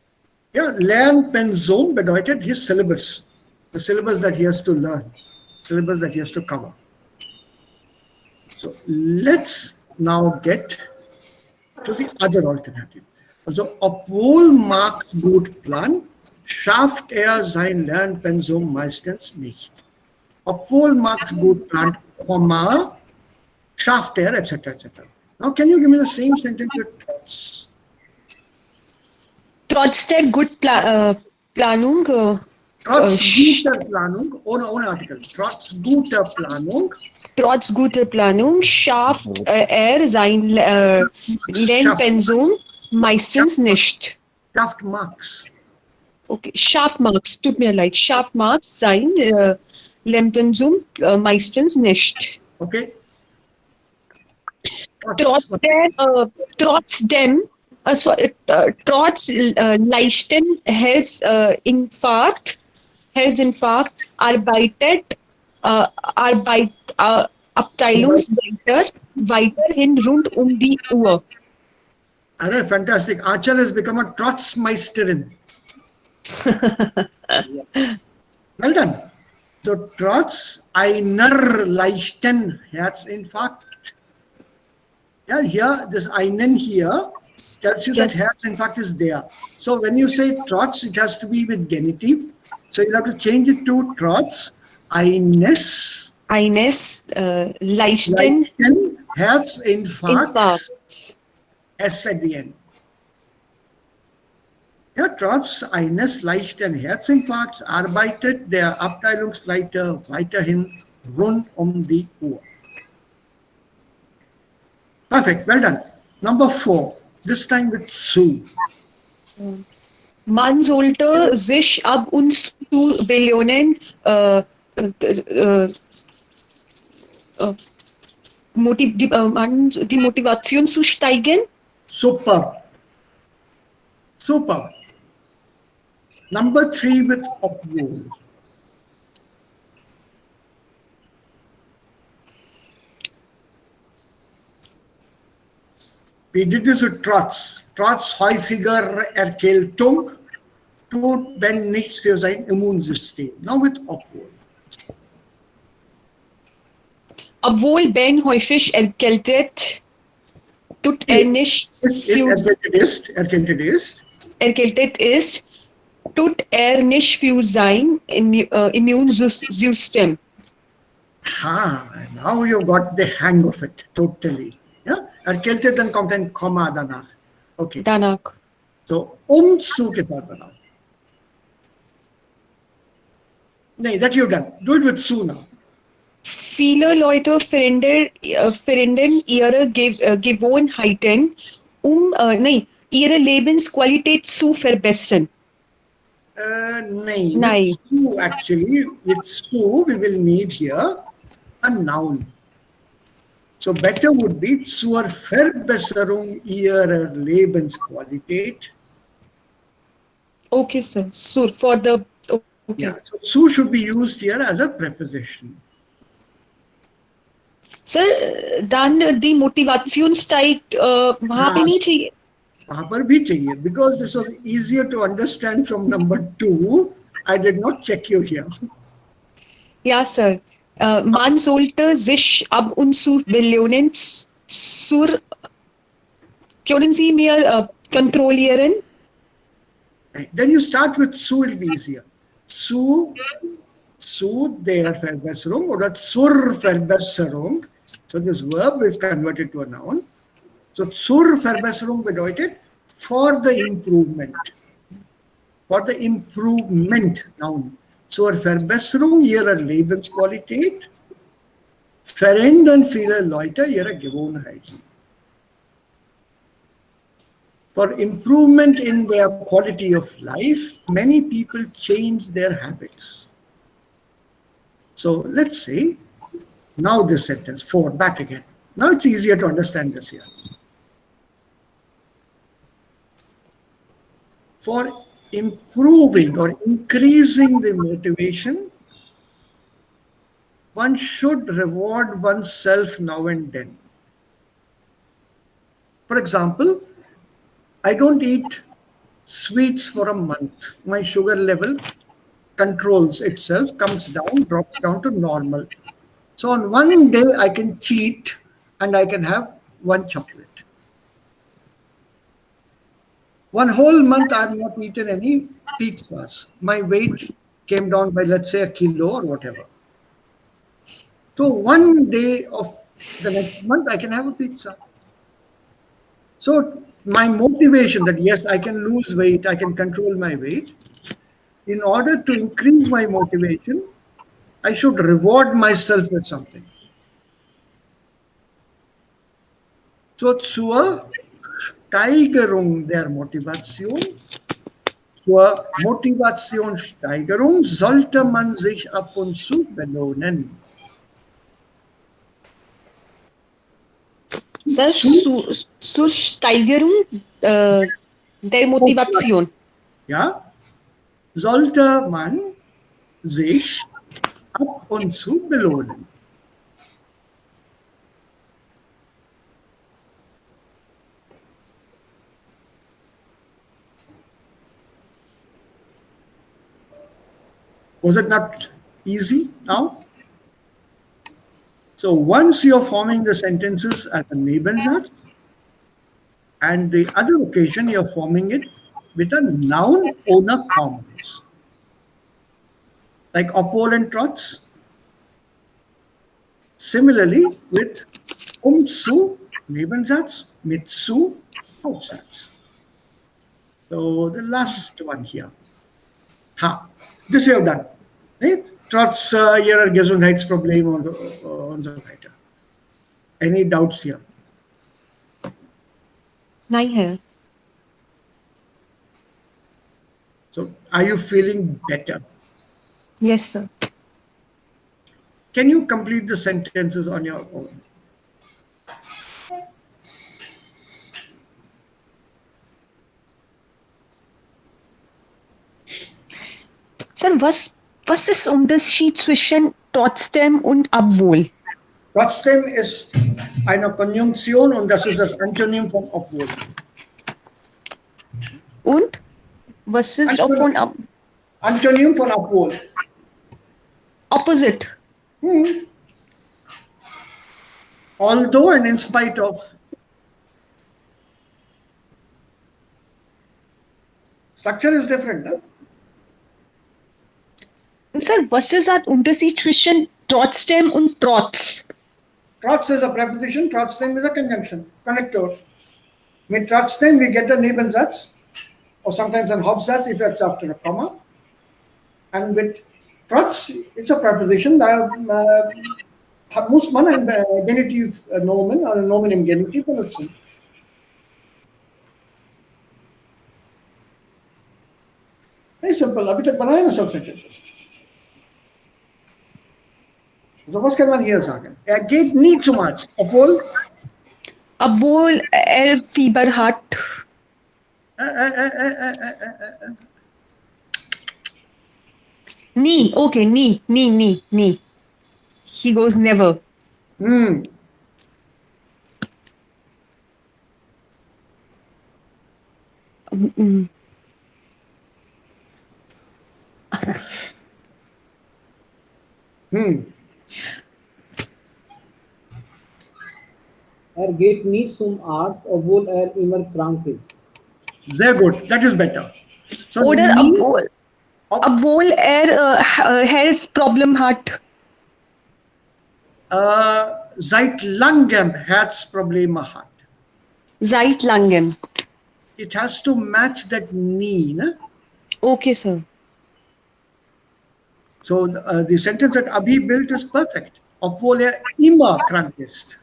S1: Yeah, Lernpensum bedeutet his syllabus. The syllabus that he has to learn. Syllabus that he has to cover. So let's now get to the other alternative. Also, obwohl Marx gut plant, schafft sein Lernpensum meistens nicht. Obwohl Marx gut plant, schafft etc. etc. Now, can you give me the same sentence with trots?
S3: Trotz der Planung.
S1: Trotz guter Planung, ohne Artikel. Trotz guter Planung.
S3: Trotz guter Planung schafft sein Lernpensum meistens nicht.
S1: Schafft Marx.
S3: Okay, schafft Marx, tut mir leid, schafft Marx sein Lernpensum meistens nicht.
S1: Okay.
S3: Trotz leichten Herzinfarkt Abteilungsleiter weiterhin rund die Uhr.
S1: Fantastic. Achal has become a Trotzmeisterin. Well done. So trotz einer leichten Herzinfarkt. Yeah, here, this einen here tells you that Herzinfarkt is there. So when you say trotz, it has to be with genitive. So you'll have to change it to trotz leichten Herzinfarkts. S at the end. Ja, trotz eines leichten Herzinfarkts arbeitet der Abteilungsleiter weiterhin rund die Uhr. Perfect, well done. Number 4, this time with Sue.
S3: Man sollte sich ab und zu belohnen, die Motivation zu steigen.
S1: Super. Super. Number 3 with obwohl. We did this with trotz. Trotz häufiger Erkältung tut Ben nichts für sein Immunsystem. Now with obwohl.
S3: Obwohl Ben häufig erkältet, tut nicht erkältet ist, tut nicht für sein Immunsystem.
S1: Now you got the hang of it totally. Yeah? Erkältet, dann kommt ein Komma danach. Okay.
S3: Danach.
S1: So, zu के साथ बनाओ. No, that you've done. Do it with Su now.
S3: Viele Leute verändern ihre Gewohnheiten, ihre Lebensqualität zu verbessern.
S1: With Su, actually, with Su, we will need here a noun. So better would be zur Verbesserung ihrer Lebensqualität.
S3: Okay, sir. So for the
S1: Yeah, so Su should be used here as a preposition.
S3: Sir, dann die Motivation steigt, वहाँ पे नहीं चाहिए.
S1: वहाँ पर भी चाहिए, because this was easier to understand from number 2. I did not check you here.
S3: Ja, Sir. Man sollte sich ab und zu belohnen, können Sie mir kontrollieren?
S1: Then you start with Su, it'll be easier. Su der Verbesserung oder zur Verbesserung. So this verb is converted to a noun. So zur Verbesserung bedeutet for the improvement. For the improvement noun. Zur Verbesserung ihrer Lebensqualität verändern viele Leute ihre Gewohnheiten. For improvement in their quality of life, many people change their habits. So let's say, now this sentence, 4, back again. Now it's easier to understand this here. For improving or increasing the motivation, one should reward oneself now and then. For example, I don't eat sweets for a month. My sugar level controls itself, comes down, drops down to normal. So on one day I can cheat and I can have 1 chocolate. One whole month I have not eaten any pizzas. My weight came down by, let's say, 1 kilo or whatever. So one day of the next month I can have a pizza. So my motivation that yes, I can lose weight, I can control my weight. In order to increase my motivation, I should reward myself with something. So zur Steigerung der Motivation, zur Motivationssteigerung sollte man sich ab und zu belohnen.
S3: Sir, zur Steigerung der Motivation.
S1: Ja, sollte man sich ab und zu belohnen. Was it not easy now? So once you're forming the sentences as a Nebensatz, and the other occasion you're forming it with a noun owner commas, like obwohl and trotz. Similarly with zu, Nebensatz, mit zu, Aufsatz. So the last one here. This we have done. Right? Trotz ihrer Gesundheitsprobleme und so weiter. Any doubts here?
S3: Nahi hai.
S1: So are you feeling better?
S3: Yes, sir.
S1: Can you complete the sentences on your own?
S3: Sir, was ist Unterschied zwischen trotzdem und obwohl?
S1: Trotzdem ist eine Konjunktion und das ist das Antonym von obwohl.
S3: Und was ist von
S1: Antonym von obwohl.
S3: Opposite.
S1: Although and in spite of. Structure is different. No?
S3: Sir, was ist der Unterschied zwischen trotzdem und trotz?
S1: Trotz is a preposition, trotzdem is a conjunction, connector. With trotzdem we get a Nebensatz or sometimes an Hauptsatz if it's after a comma. And with trotz, it's a preposition, muss man ein Genitiv Nomen oder Nomen im Genitiv benutzen. Very simple. अभी तक बनाया ना सब sentences. So was kann man hier sagen? Geht nie zum Arzt, obwohl
S3: Fieber hat. Nie, okay, nie. He goes never.
S4: Geht nie zum Arzt, obwohl immer krank ist.
S1: Sehr gut, that is better. So
S3: Oder obwohl Harris Problem hat.
S1: Seit langem Herzprobleme hat.
S3: Seit langem.
S1: It has to match that nie. Ne?
S3: Okay, sir.
S1: So the sentence that Abhi built is perfect. Obwohl immer krank ist.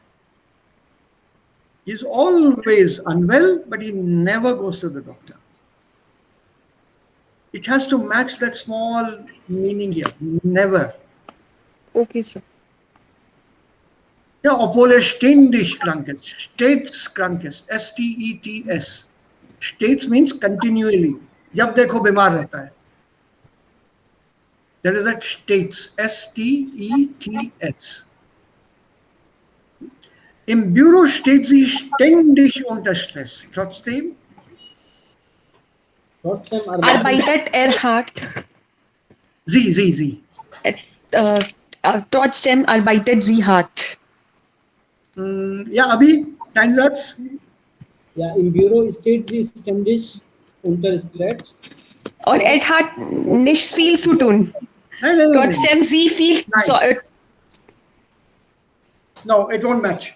S1: He's always unwell, but he never goes to the doctor. It has to match that small meaning here. Never.
S3: Okay, sir.
S1: Ja, obwohl ständig krank ist. Stets krank ist. S-T-E-T-S. Stets means continually. जब देखो बीमार रहता है. There is that stets. S-T-E-T-S. Im Büro steht sie ständig unter Stress. Trotzdem
S3: arbeitet hart.
S1: Sie.
S3: Trotzdem arbeitet sie hart.
S1: Ja, Abhi, dein Satz?
S4: Ja, im Büro steht sie ständig unter Stress.
S3: Und hat nicht viel zu tun.
S1: Nein.
S3: Trotzdem sie viel.
S1: No, it won't match.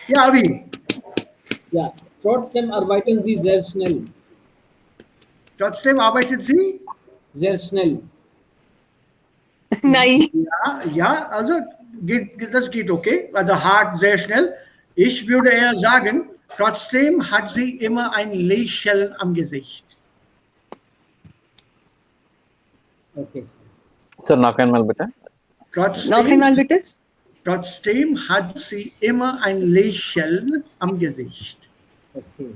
S1: Ja, Abhi.
S4: Ja, trotzdem arbeiten sie sehr schnell.
S1: Trotzdem arbeitet sie?
S4: Sehr schnell.
S3: Nein.
S1: Ja, also das geht okay. Also hart, sehr schnell. Ich würde eher sagen, trotzdem hat sie immer ein Lächeln am Gesicht.
S4: Okay.
S2: Sir, noch einmal bitte.
S3: Noch einmal bitte.
S1: Trotzdem hat sie immer ein Lächeln am Gesicht.
S4: Okay.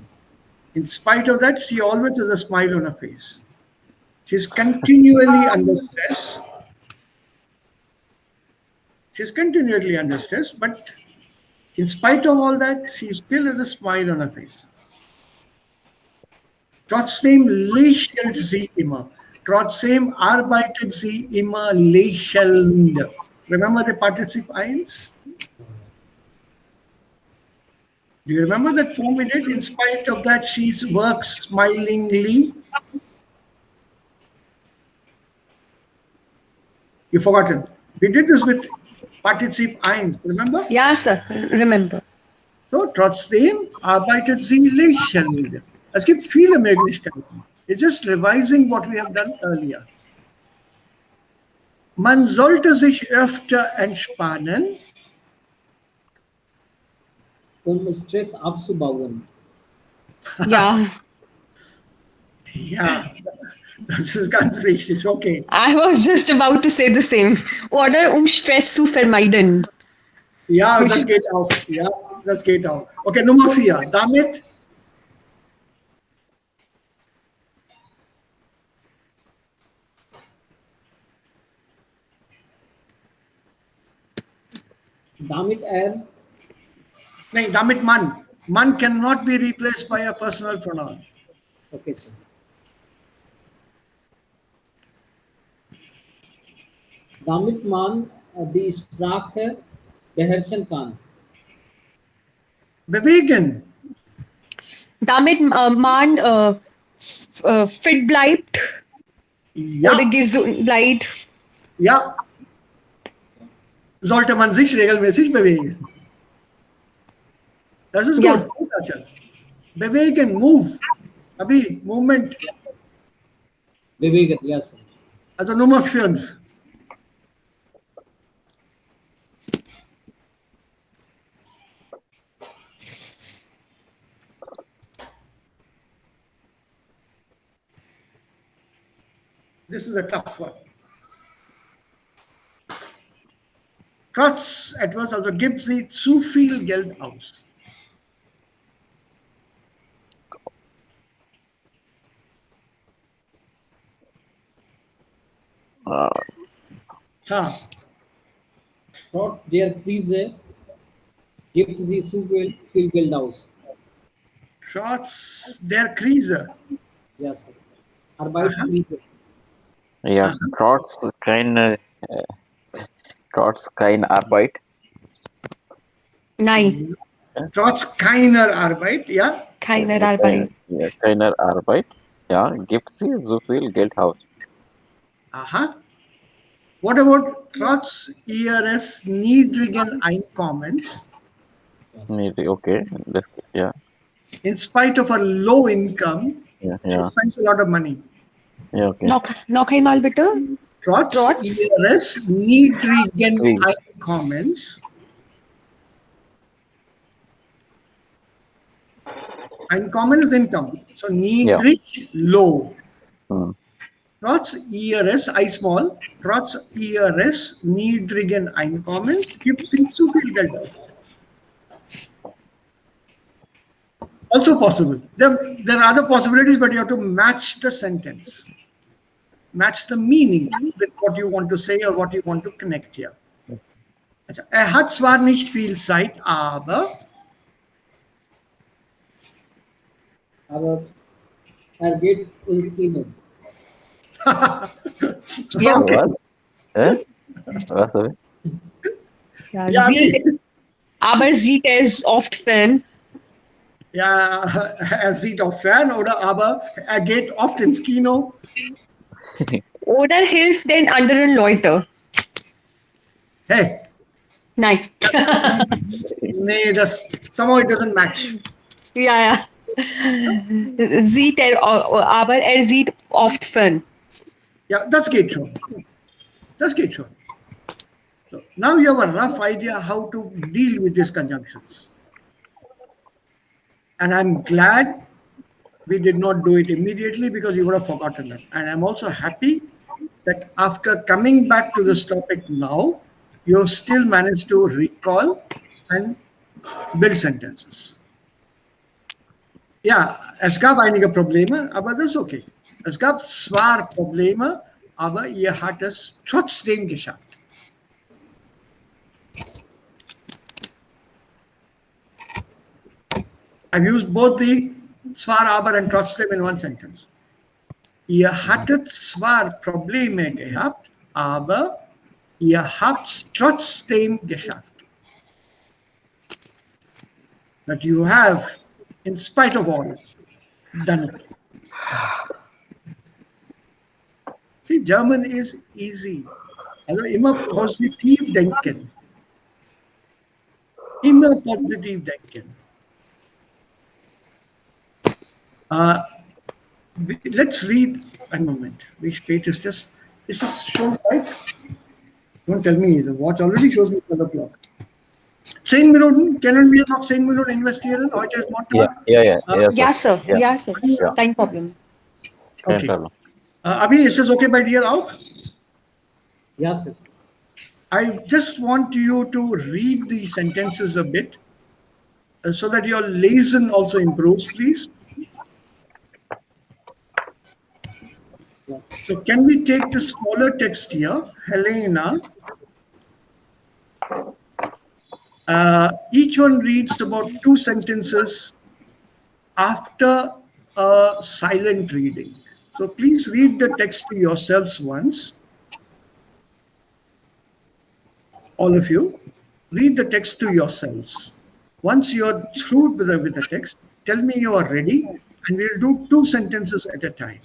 S1: In spite of that, she always has a smile on her face. She's continually under stress. She's continually under stress, but in spite of all that, she still has a smile on her face. Trotzdem lächelt sie immer. Trotzdem arbeitet sie immer lächelnd. Remember the participle 1? Do you remember that form we did? In spite of that, she works smilingly. You've forgotten. We did this with Partizip 1, remember?
S3: Yeah, sir. Remember.
S1: So, trotzdem arbeitet sie lächelnd. Es gibt viele Möglichkeiten. It's just revising what we have done earlier. Man sollte sich öfter entspannen.
S4: Stress abzubauen.
S3: Yeah.
S1: Ja, das ist ganz richtig. Okay.
S3: I was just about to say the same. Oder Stress zu vermeiden.
S1: Ja, das geht auch. Ja, das geht auch. Okay, Nummer 4. Damit
S4: Damit
S1: nein, damit man. Man cannot be replaced by a personal pronoun.
S4: okay, sir. Damit man die Sprache beherrschen kann.
S1: Bewegen.
S3: Damit man fit bleibt
S1: Ja,
S3: oder gesund bleibt.
S1: ja. Sollte man sich regelmäßig bewegen. Das ist
S3: Ja.
S1: gut. Achal. Bewegen, move. Abhi, movement.
S4: Bewegen, yes, sir.
S1: Also Nummer 5. This is a tough one. Trotz etwas, also gibt sie zu viel Geld aus. Ha.
S4: Trotz der Krise gibt sie zu viel Geld aus.
S1: Trotz der Krise.
S4: Yes, sir. Arbeitskrise.
S2: Ja, trotz kein Arbeit.
S3: Nein,
S1: Trotz keiner Arbeit, ja.
S3: keine Arbeit.
S2: Ja, keiner Arbeit. Ja, gibt sie so viel Geld aus.
S1: Aha. What about trotz ihres niedrigen Einkommens?
S2: Nee, okay, das ja,
S1: In spite of her low income,
S2: ja,
S1: she
S2: ja,
S1: spends a lot of money.
S2: ja, okay.
S3: Noch einmal bitte.
S1: Trotz
S3: Trotz?
S1: ihres niedrigen
S2: Niedrig.
S1: Einkommens. Einkommen ist income. So niedrig, low.
S2: Hm.
S1: Trotz ihres, I small, trotz ihres niedrigen Einkommens gibt sie zu viel Geld aus. Also possible. There are other possibilities, but you have to match the sentence. Match the meaning with what you want to say or what you want to connect here. Also, hat zwar nicht viel Zeit, aber
S4: geht ins Kino.
S3: Ja,
S2: Was? Was habe ich?
S3: ja,
S1: ja,
S3: aber sieht es oft fern.
S1: ja, er sieht auch fern oder aber er geht oft ins Kino.
S3: Oder hilft den anderen Leuten.
S1: Hey,
S3: Nein.
S1: nee, das somehow it doesn't match.
S3: Ja. Sieht aber er sieht oft fern.
S1: Ja, das geht schon. Das geht schon. So now you have a rough idea how to deal with these conjunctions. And I'm glad we did not do it immediately because you would have forgotten them. And I'm also happy that after coming back to this topic now, you still manage to recall and build sentences. Ja, es gab einige Probleme, aber das ist okay. Es gab zwar Probleme, aber ihr habt es trotzdem geschafft. I've used both the zwar, aber and trotzdem in one sentence. Ihr hattet zwar Probleme gehabt, aber ihr habt es trotzdem geschafft. That you have, in spite of all, done it. See, German is easy. Also immer positiv denken. Immer positiv denken. Let's read, one moment, wie spät ist das? Is this shown right? Don't tell me, the watch already shows me 12 o'clock. 10 Minuten, können wir noch 10 Minuten investieren? Heute ist Montag.
S3: Yes, sir.
S2: Yeah.
S3: Yes, sir.
S2: Yeah.
S3: Time problem.
S2: No
S1: Okay.
S2: problem.
S1: Abhi, is this okay by dear auch?
S4: Yes, sir.
S1: I just want you to read the sentences a bit so that your lesen also improves, please.
S4: Yes.
S1: So can we take the smaller text here, Helena? Each one reads about 2 sentences after a silent reading. So please read the text to yourselves once. All of you, read the text to yourselves. Once you're through with the text, tell me you are ready, and we'll do 2 sentences at a time.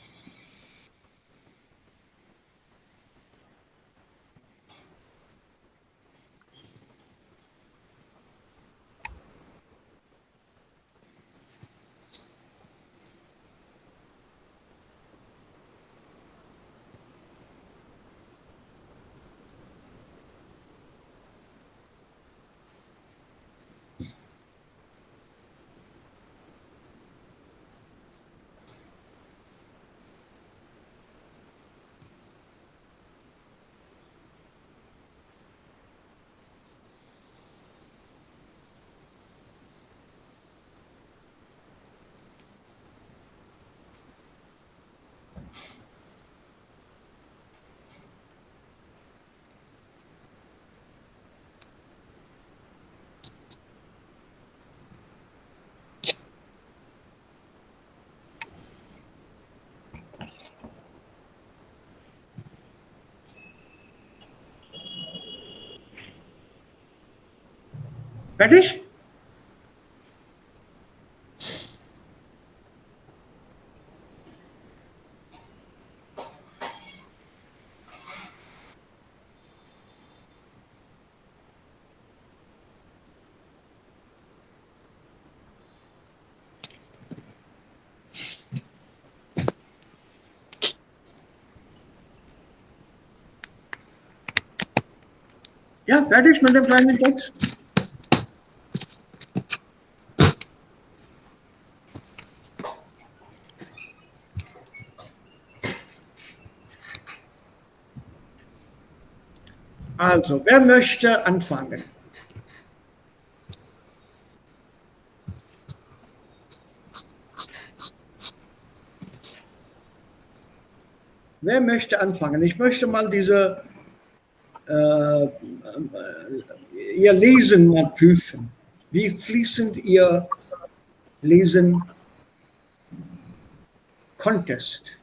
S1: Fertig? Ja, fertig mit dem kleinen Text. Also, wer möchte anfangen? Wer möchte anfangen? Ich möchte mal ihr Lesen mal prüfen. Wie fließend ihr Lesen konntest.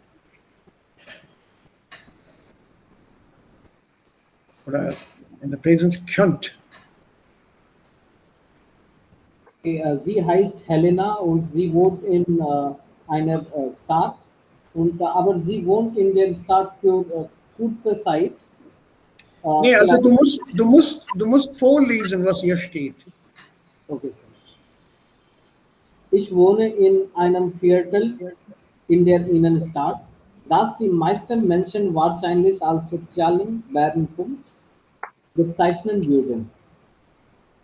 S1: Oder in der Präsenz könnt.
S4: Sie heißt Helena und sie wohnt in einer Stadt. Aber sie wohnt in der Stadt für kurze Zeit.
S1: Nee, also du musst vorlesen, was hier steht.
S4: Okay, sir. Ich wohne in einem Viertel in der Innenstadt, das die meisten Menschen wahrscheinlich als sozialen Brennpunkt bezeichnen würden.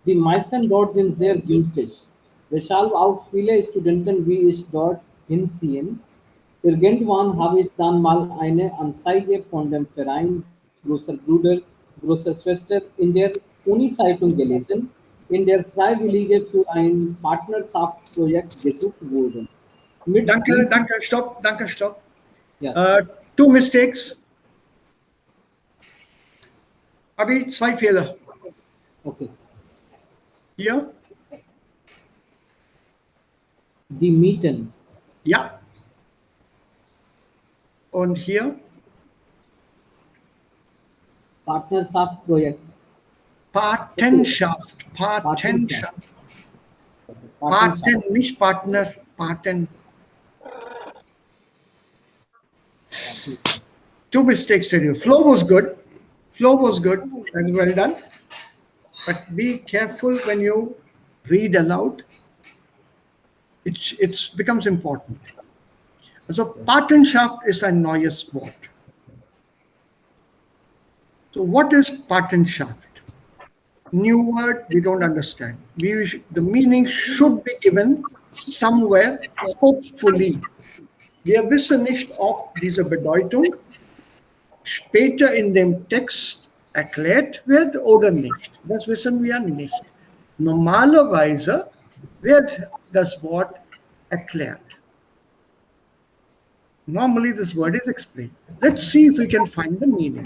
S4: Die meisten dort sind sehr günstig, weshalb auch viele Studenten wie ich dort hinziehen. Irgendwann habe ich dann mal eine Anzeige von dem Verein Großer Bruder große Schwester in der Uni-Zeitung gelesen, in der freiwillige für ein Partnerschaftsprojekt gesucht wurden. Mit
S1: Danke, danke, stopp, danke, stopp.
S4: ja,
S1: Two mistakes. Abi, zwei Fehler.
S4: okay.
S1: Hier,
S4: Die Mieten,
S1: ja. Und hier,
S4: Partnerschaftsprojekt,
S1: Patenschaft, Patenschaft.
S4: also
S1: Paten, nicht Partner, Paten. Two mistakes there. Flow was good. Flow was good and well done. But be careful when you read aloud. It becomes important. Also Patenschaft is ein neues Wort. So what is Patenschaft? New word we don't understand. The meaning should be given somewhere, hopefully. Wir wissen nicht, ob diese Bedeutung später in dem Text erklärt wird oder nicht. Das wissen wir nicht. Normalerweise wird das Wort erklärt. Normally this word is explained. Let's see if we can find the meaning.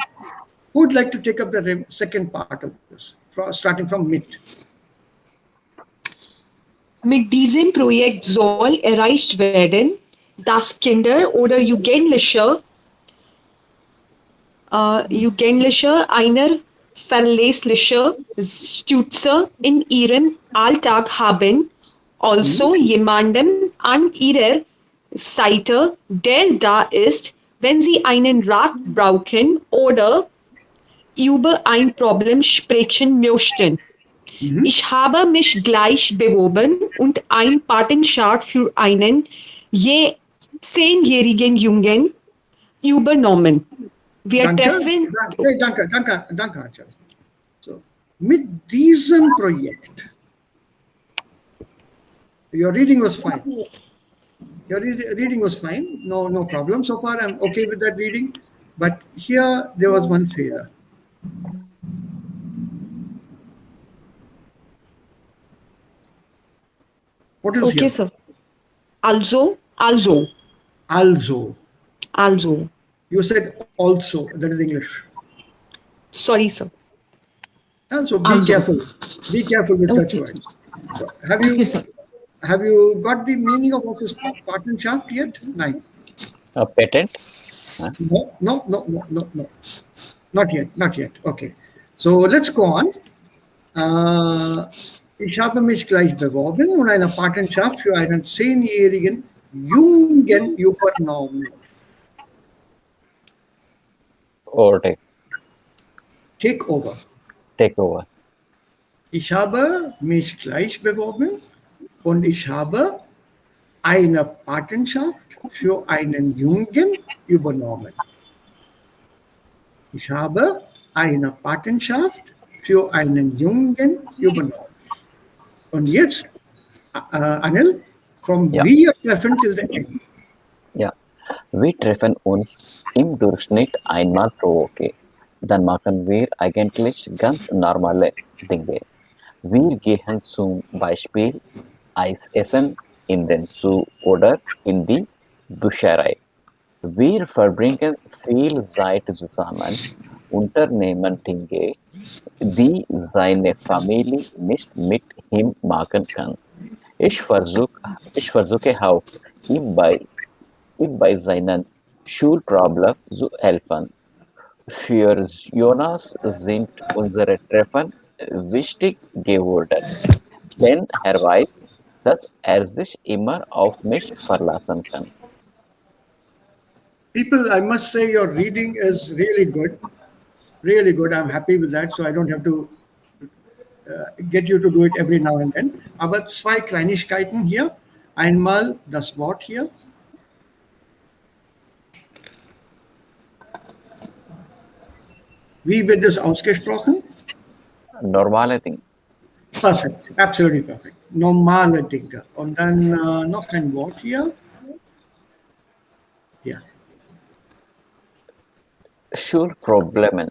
S1: Who would like to take up the second part of this, starting from mit?
S3: Mit diesem Projekt soll erreicht werden, dass Kinder oder Jugendliche einer verlässlichen Stütze in ihrem Alltag haben, also jemandem an ihrer Seite, der da ist, wenn sie einen Rat brauchen oder über ein Problem sprechen möchten. Ich habe mich gleich beworben und ein Patenschaft für einen 10-jährigen Jungen übernommen. Wir treffen.
S1: Danke, Acharya. So, mit diesem Projekt, your reading was fine. Your reading was fine, no problem. So far, I'm okay with that reading. But here, there was one failure. What is
S3: Okay,
S1: here?
S3: sir. Also.
S1: Also.
S3: Also.
S1: You said also. That is English.
S3: Sorry, sir.
S1: So be
S3: Also.
S1: careful. Be careful with such
S3: Okay.
S1: words. So
S3: Okay, sir.
S1: have you got the meaning of what is Patenschaft yet? Nine.
S2: A patent?
S1: No. Not yet. Okay. So let's go on. Ich habe mich gleich beworben und eine Patenschaft für einen 10-jährigen Jungen übernommen.
S2: Or
S1: Take over.
S2: take over.
S1: Ich habe mich gleich beworben und ich habe eine Patenschaft für einen Jungen übernommen. Ich habe eine Patenschaft für einen Jungen übernommen. Und jetzt, Anil, from
S2: Ja.
S1: wir treffen till the end.
S2: Ja, wir treffen uns im Durchschnitt einmal pro Woche. Dann machen wir eigentlich ganz normale Dinge. Wir gehen zum Beispiel Eis essen in den Zoo oder in die Bücherei. Wir verbringen viel Zeit zusammen, unternehmen Dinge, die seine Familie nicht mit ihm machen kann. Ich versuche auch, ihm bei seinen Schulproblemen zu helfen. Für Jonas sind unsere Treffen wichtig geworden, denn er weiß, dass er sich immer auf mich verlassen kann.
S1: People, I must say your reading is really good. Really good. I'm happy with that, so I don't have to get you to do it every now and then. Aber zwei Kleinigkeiten hier. Einmal das Wort hier. Wie wird das ausgesprochen?
S2: Normale Dinge.
S1: Perfect, absolutely perfect. Normale Dinge. Und dann noch ein Wort hier. Ja.
S2: Schulproblemen.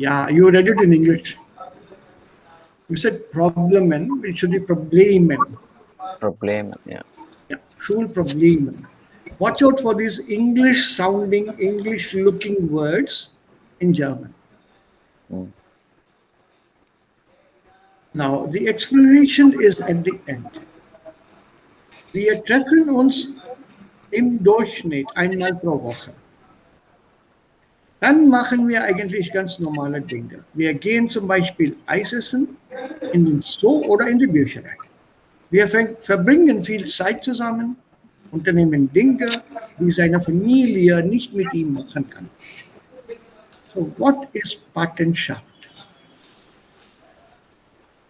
S1: Yeah, you read it in English. You said problemen, it should be problemen.
S2: Problem. Yeah.
S1: Yeah, Schulproblemen. Watch out for these English sounding, English looking words in German.
S2: Mm.
S1: Now, the explanation is at the end. Wir treffen uns im Durchschnitt einmal pro Woche. Dann machen wir eigentlich ganz normale Dinge. Wir gehen zum Beispiel Eis essen in den Zoo oder in die Bücherei. Wir verbringen viel Zeit zusammen, unternehmen Dinge, die seine Familie nicht mit ihm machen kann. So, what is Patenschaft?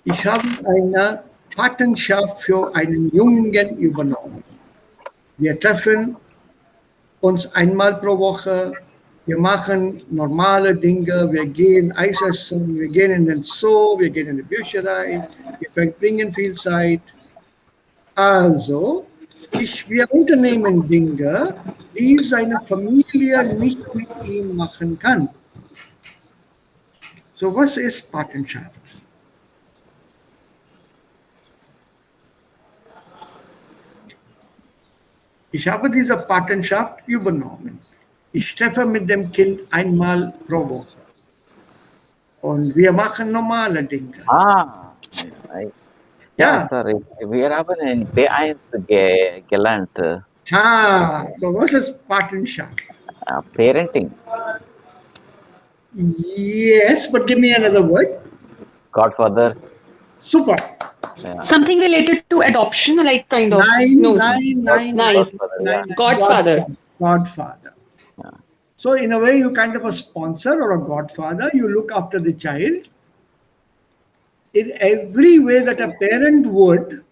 S1: Ich habe eine Patenschaft für einen Jungen übernommen. Wir treffen uns einmal pro Woche. Wir machen normale Dinge. Wir gehen Eis essen, wir gehen in den Zoo, wir gehen in die Bücherei. Wir verbringen viel Zeit. Also, wir unternehmen Dinge, die seine Familie nicht mit ihm machen kann. So, was ist Patenschaft? Ich habe diese Patenschaft übernommen. Ich treffe mit dem Kind einmal pro Woche. Und wir machen normale Dinge.
S2: Ah, I, ja,
S1: Ja,
S2: sorry. Wir haben in B1 gelernt,
S1: so was ist Patenschaft?
S2: Parenting,
S1: Yes, but give me another word.
S2: Godfather.
S1: Super.
S3: Something related to adoption, like kind of. No.
S1: Nine.
S2: Godfather, yeah.
S3: Godfather.
S1: Godfather. So in a way, you're kind of a sponsor or a godfather. You look after the child in every way that a parent would,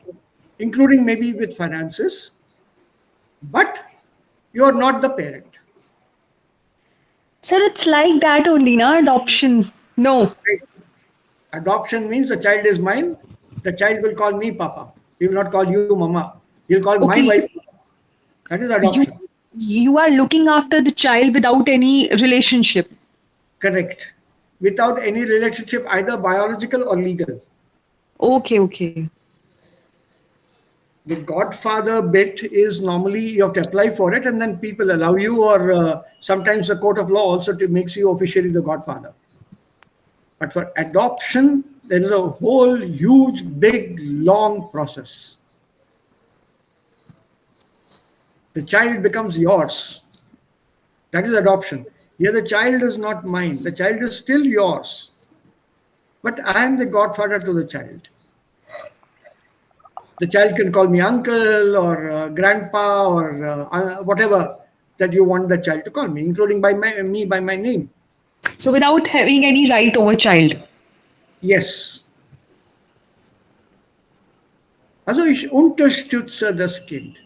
S1: including maybe with finances, but you're not the parent.
S3: Sir, it's like that only, na? Adoption. No.
S1: Right? Adoption means the child is mine. The child will call me Papa. He will not call you Mama. He'll call my
S3: Okay.
S1: wife Mama. That is adoption.
S3: You are looking after the child without any relationship.
S1: Correct. Without any relationship, either biological or legal.
S3: Okay.
S1: The godfather bit is normally you have to apply for it and then people allow you, or sometimes the court of law also makes you officially the godfather. But for adoption, there is a whole huge, big, long process. The child becomes yours. That is adoption. Here, the child is not mine. The child is still yours. But I am the godfather to the child. The child can call me uncle or grandpa or whatever that you want the child to call me, including by my name.
S3: So without having any right over child.
S1: Yes. Also ich unterstütze das Kind.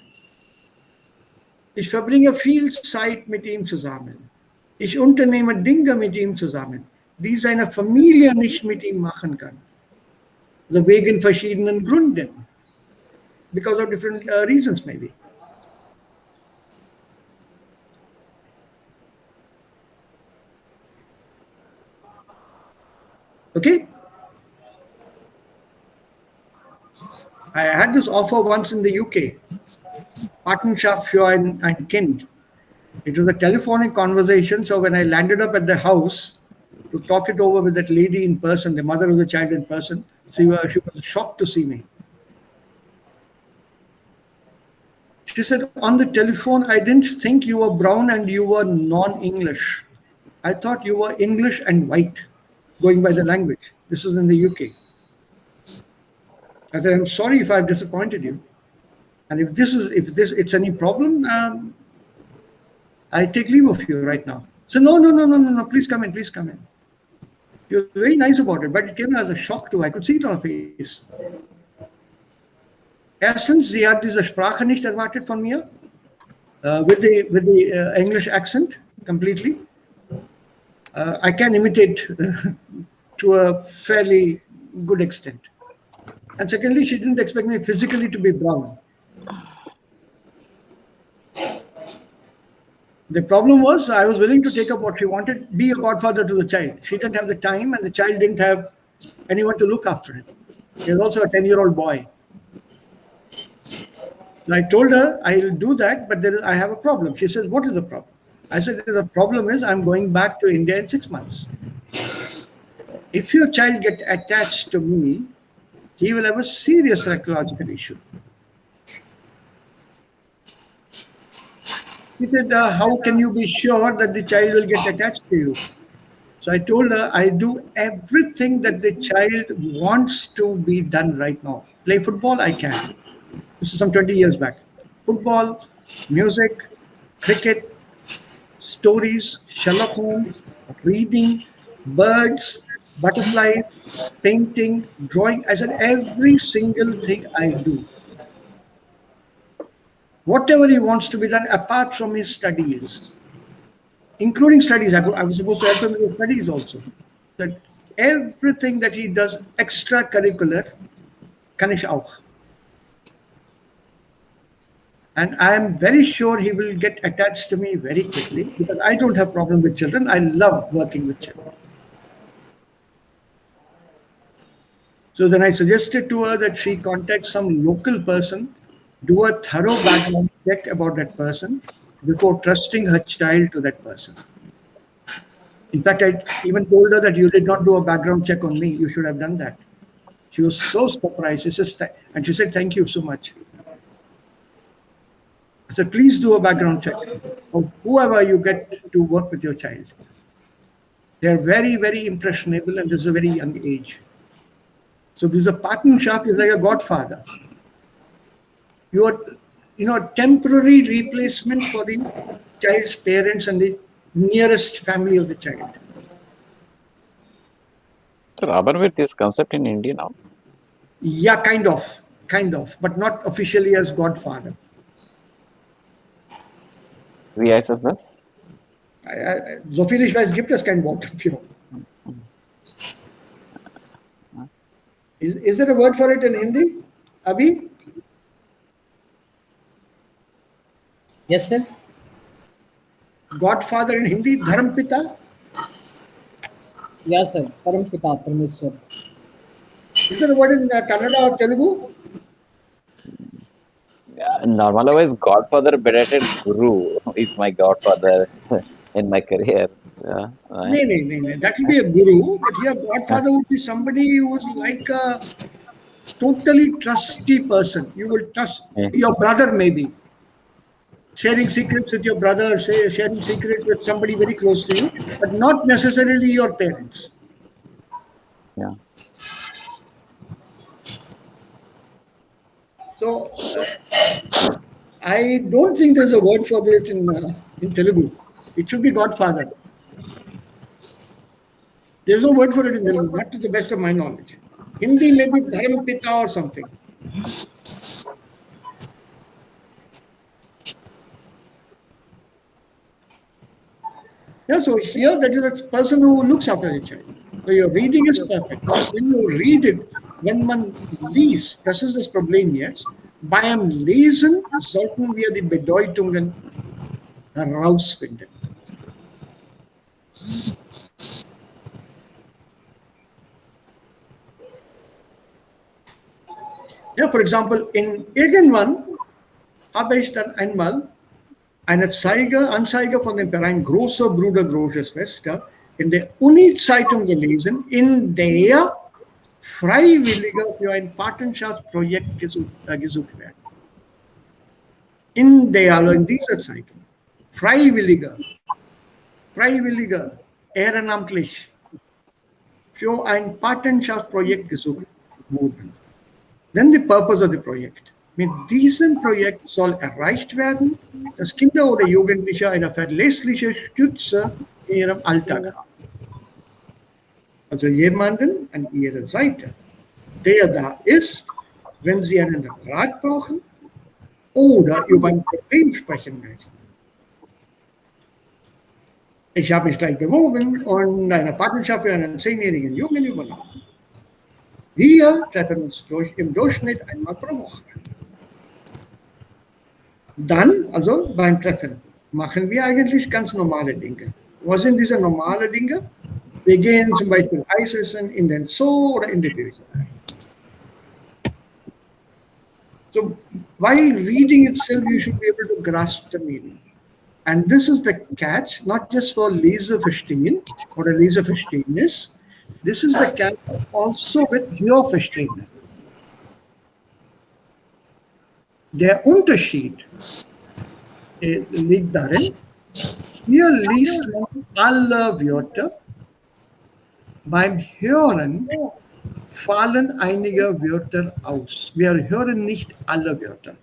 S1: Ich verbringe viel Zeit mit ihm zusammen. Ich unternehme Dinge mit ihm zusammen, die seine Familie nicht mit ihm machen kann. Also wegen verschiedenen Gründen. Because of different reasons maybe. Okay? I had this offer once in the UK. Patenschaft für ein Kind. It was a telephonic conversation. So when I landed up at the house to talk it over with that lady in person, the mother of the child in person, she was shocked to see me. She said, on the telephone, I didn't think you were brown and you were non-English. I thought you were English and white, going by the language. This was in the UK. I said, I'm sorry if I've disappointed you. And if it's any problem, I take leave of you right now. So no, please come in. She was very nice about it, but it came as a shock too. I could see it on her face. Erstens, sie hat diese Sprache nicht erwartet von mir, with the English accent completely. I can imitate to a fairly good extent. And secondly, she didn't expect me physically to be brown. The problem was I was willing to take up what she wanted, be a godfather to the child. She didn't have the time, and the child didn't have anyone to look after him. He was also a 10-year-old boy. So I told her I'll do that, but I have a problem. She says, "What is the problem?" I said, "The problem is I'm going back to India in 6 months. If your child gets attached to me, he will have a serious psychological issue." He said, "How can you be sure that the child will get attached to you?" So I told her, "I do everything that the child wants to be done right now. Play football, I can." This is some 20 years back. Football, music, cricket, stories, Sherlock Holmes, reading, birds, butterflies, painting, drawing. I said, every single thing I do. Whatever he wants to be done apart from his studies, including studies. I was supposed to help him with his studies also. That everything that he does extracurricular, kann ich auch. And I am very sure he will get attached to me very quickly because I don't have problem with children. I love working with children. So then I suggested to her that she contact some local person, do a thorough background check about that person before trusting her child to that person. In fact, I even told her that you did not do a background check on me. You should have done that. She was so surprised. And she said, "Thank you so much." I said, "Please do a background check of whoever you get to work with your child. They're very, very impressionable, and this is a very young age. So this is a partnership, is like a godfather. You are, temporary replacement for the child's parents and the nearest family of the child."
S2: So, Raban, with this concept in India now?
S1: Yeah, kind of, but not officially as godfather.
S2: Wie heißt das?
S1: So viel ich weiß, gibt es kein Wort dafür. Is there a word for it in Hindi, Abhi?
S4: Yes, sir.
S1: Godfather in Hindi, Dharampita.
S4: Yes, sir. Param Pita, Parameshwar.
S1: Is there a word in Kannada or Telugu?
S2: Normally, godfather, better guru is my godfather in my career.
S1: No. That will be a guru, but here godfather would be somebody who is like a totally trusty person. You will trust your brother, maybe. Sharing secrets with your brother, sharing secrets with somebody very close to you, but not necessarily your parents.
S2: Yeah.
S1: So I don't think there's a word for this in Telugu. It should be godfather. There's no word for it in Telugu, not to the best of my knowledge. Hindi may be Dharampita or something. Yeah, so here that is a person who looks after the child. So your reading is perfect. When you read it, wenn man liest, das ist das Problem jetzt. Beim Lesen sollten wir die Bedeutungen herausfinden. Ja, for example, in irgendwann habe ich dann einmal eine Anzeige von dem Verein Großer Bruder, Große Schwester in der Uni-Zeitung gelesen, in der Freiwillige für ein Patenschaftsprojekt gesucht werden. In dieser Zeitung. Freiwillige, ehrenamtlich für ein Patenschaftsprojekt gesucht wurden. Then the purpose of the project. Mit diesem Projekt soll erreicht werden, dass Kinder oder Jugendliche eine verlässliche Stütze in ihrem Alltag haben. Also jemanden an ihrer Seite, der da ist, wenn sie einen Rat brauchen oder über ein Problem sprechen möchten. Ich habe mich gleich beworben und eine Patenschaft für einen 10-jährigen Jungen übernommen. Wir treffen uns im Durchschnitt einmal pro Woche. Dann, also beim Treffen, machen wir eigentlich ganz normale Dinge. Was sind diese normale Dinge? Wir gehen zum Beispiel Eis essen in den Zoo oder in die Bücherei. So while reading itself, you should be able to grasp the meaning. And this is the catch, not just for Leseverstehen or a Leseverständnis. This is the catch also with Hörverständnis. Der Unterschied liegt darin, hier liest man alle Wörter. Beim Hören fallen einige Wörter aus. Wir hören nicht alle Wörter.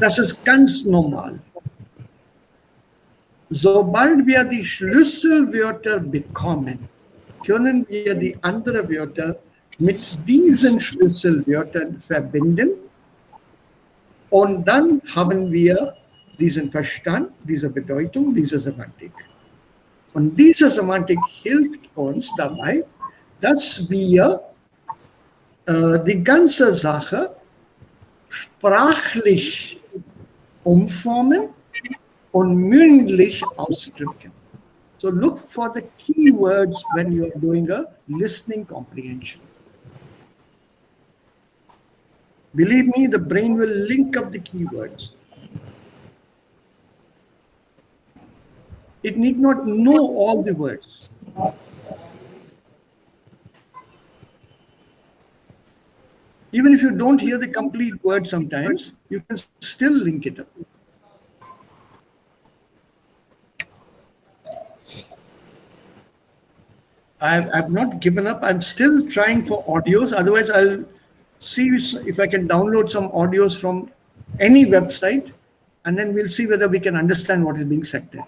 S1: Das ist ganz normal. Sobald wir die Schlüsselwörter bekommen, können wir die anderen Wörter mit diesen Schlüsselwörtern verbinden und dann haben wir diesen Verstand, diese Bedeutung, diese Semantik. Und diese Semantik hilft uns dabei, dass wir die ganze Sache sprachlich umformen und mündlich ausdrücken. So look for the keywords when you're doing a listening comprehension. Believe me, the brain will link up the keywords. It need not know all the words. Even if you don't hear the complete word sometimes, you can still link it up. I've not given up. I'm still trying for audios. Otherwise, I'll see if I can download some audios from any website, and then we'll see whether we can understand what is being said there.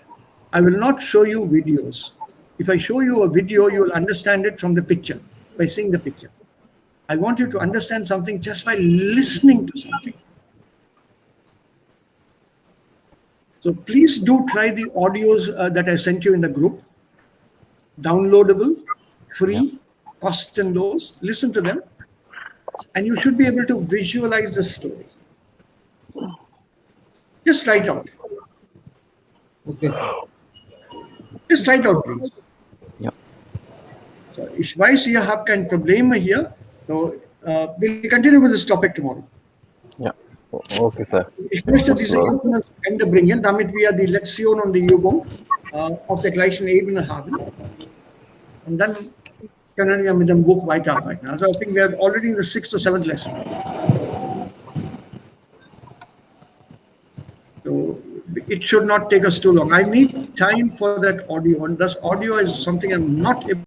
S1: I will not show you videos. If I show you a video, you will understand it from the picture, by seeing the picture. I want you to understand something just by listening to something. So please do try the audios that I sent you in the group. Downloadable, free, cost and lows. Listen to them, and you should be able to visualize the story. Just write out.
S4: Okay, sir.
S1: Just write out, please.
S2: Ja.
S1: So, ich weiß, ihr habt kein Problem hier. So, we'll continue with this topic tomorrow.
S2: Ja, okay, Sir.
S1: Ich möchte diese Übungen zu Ende bringen, damit wir die Lektion und die Übung auf der gleichen Ebene haben. Und dann können wir mit dem Buch weiterarbeiten. Also, I think we are already in the 6th or 7th lesson. So, it should not take us too long. I need time for that audio, and this audio is something I'm not able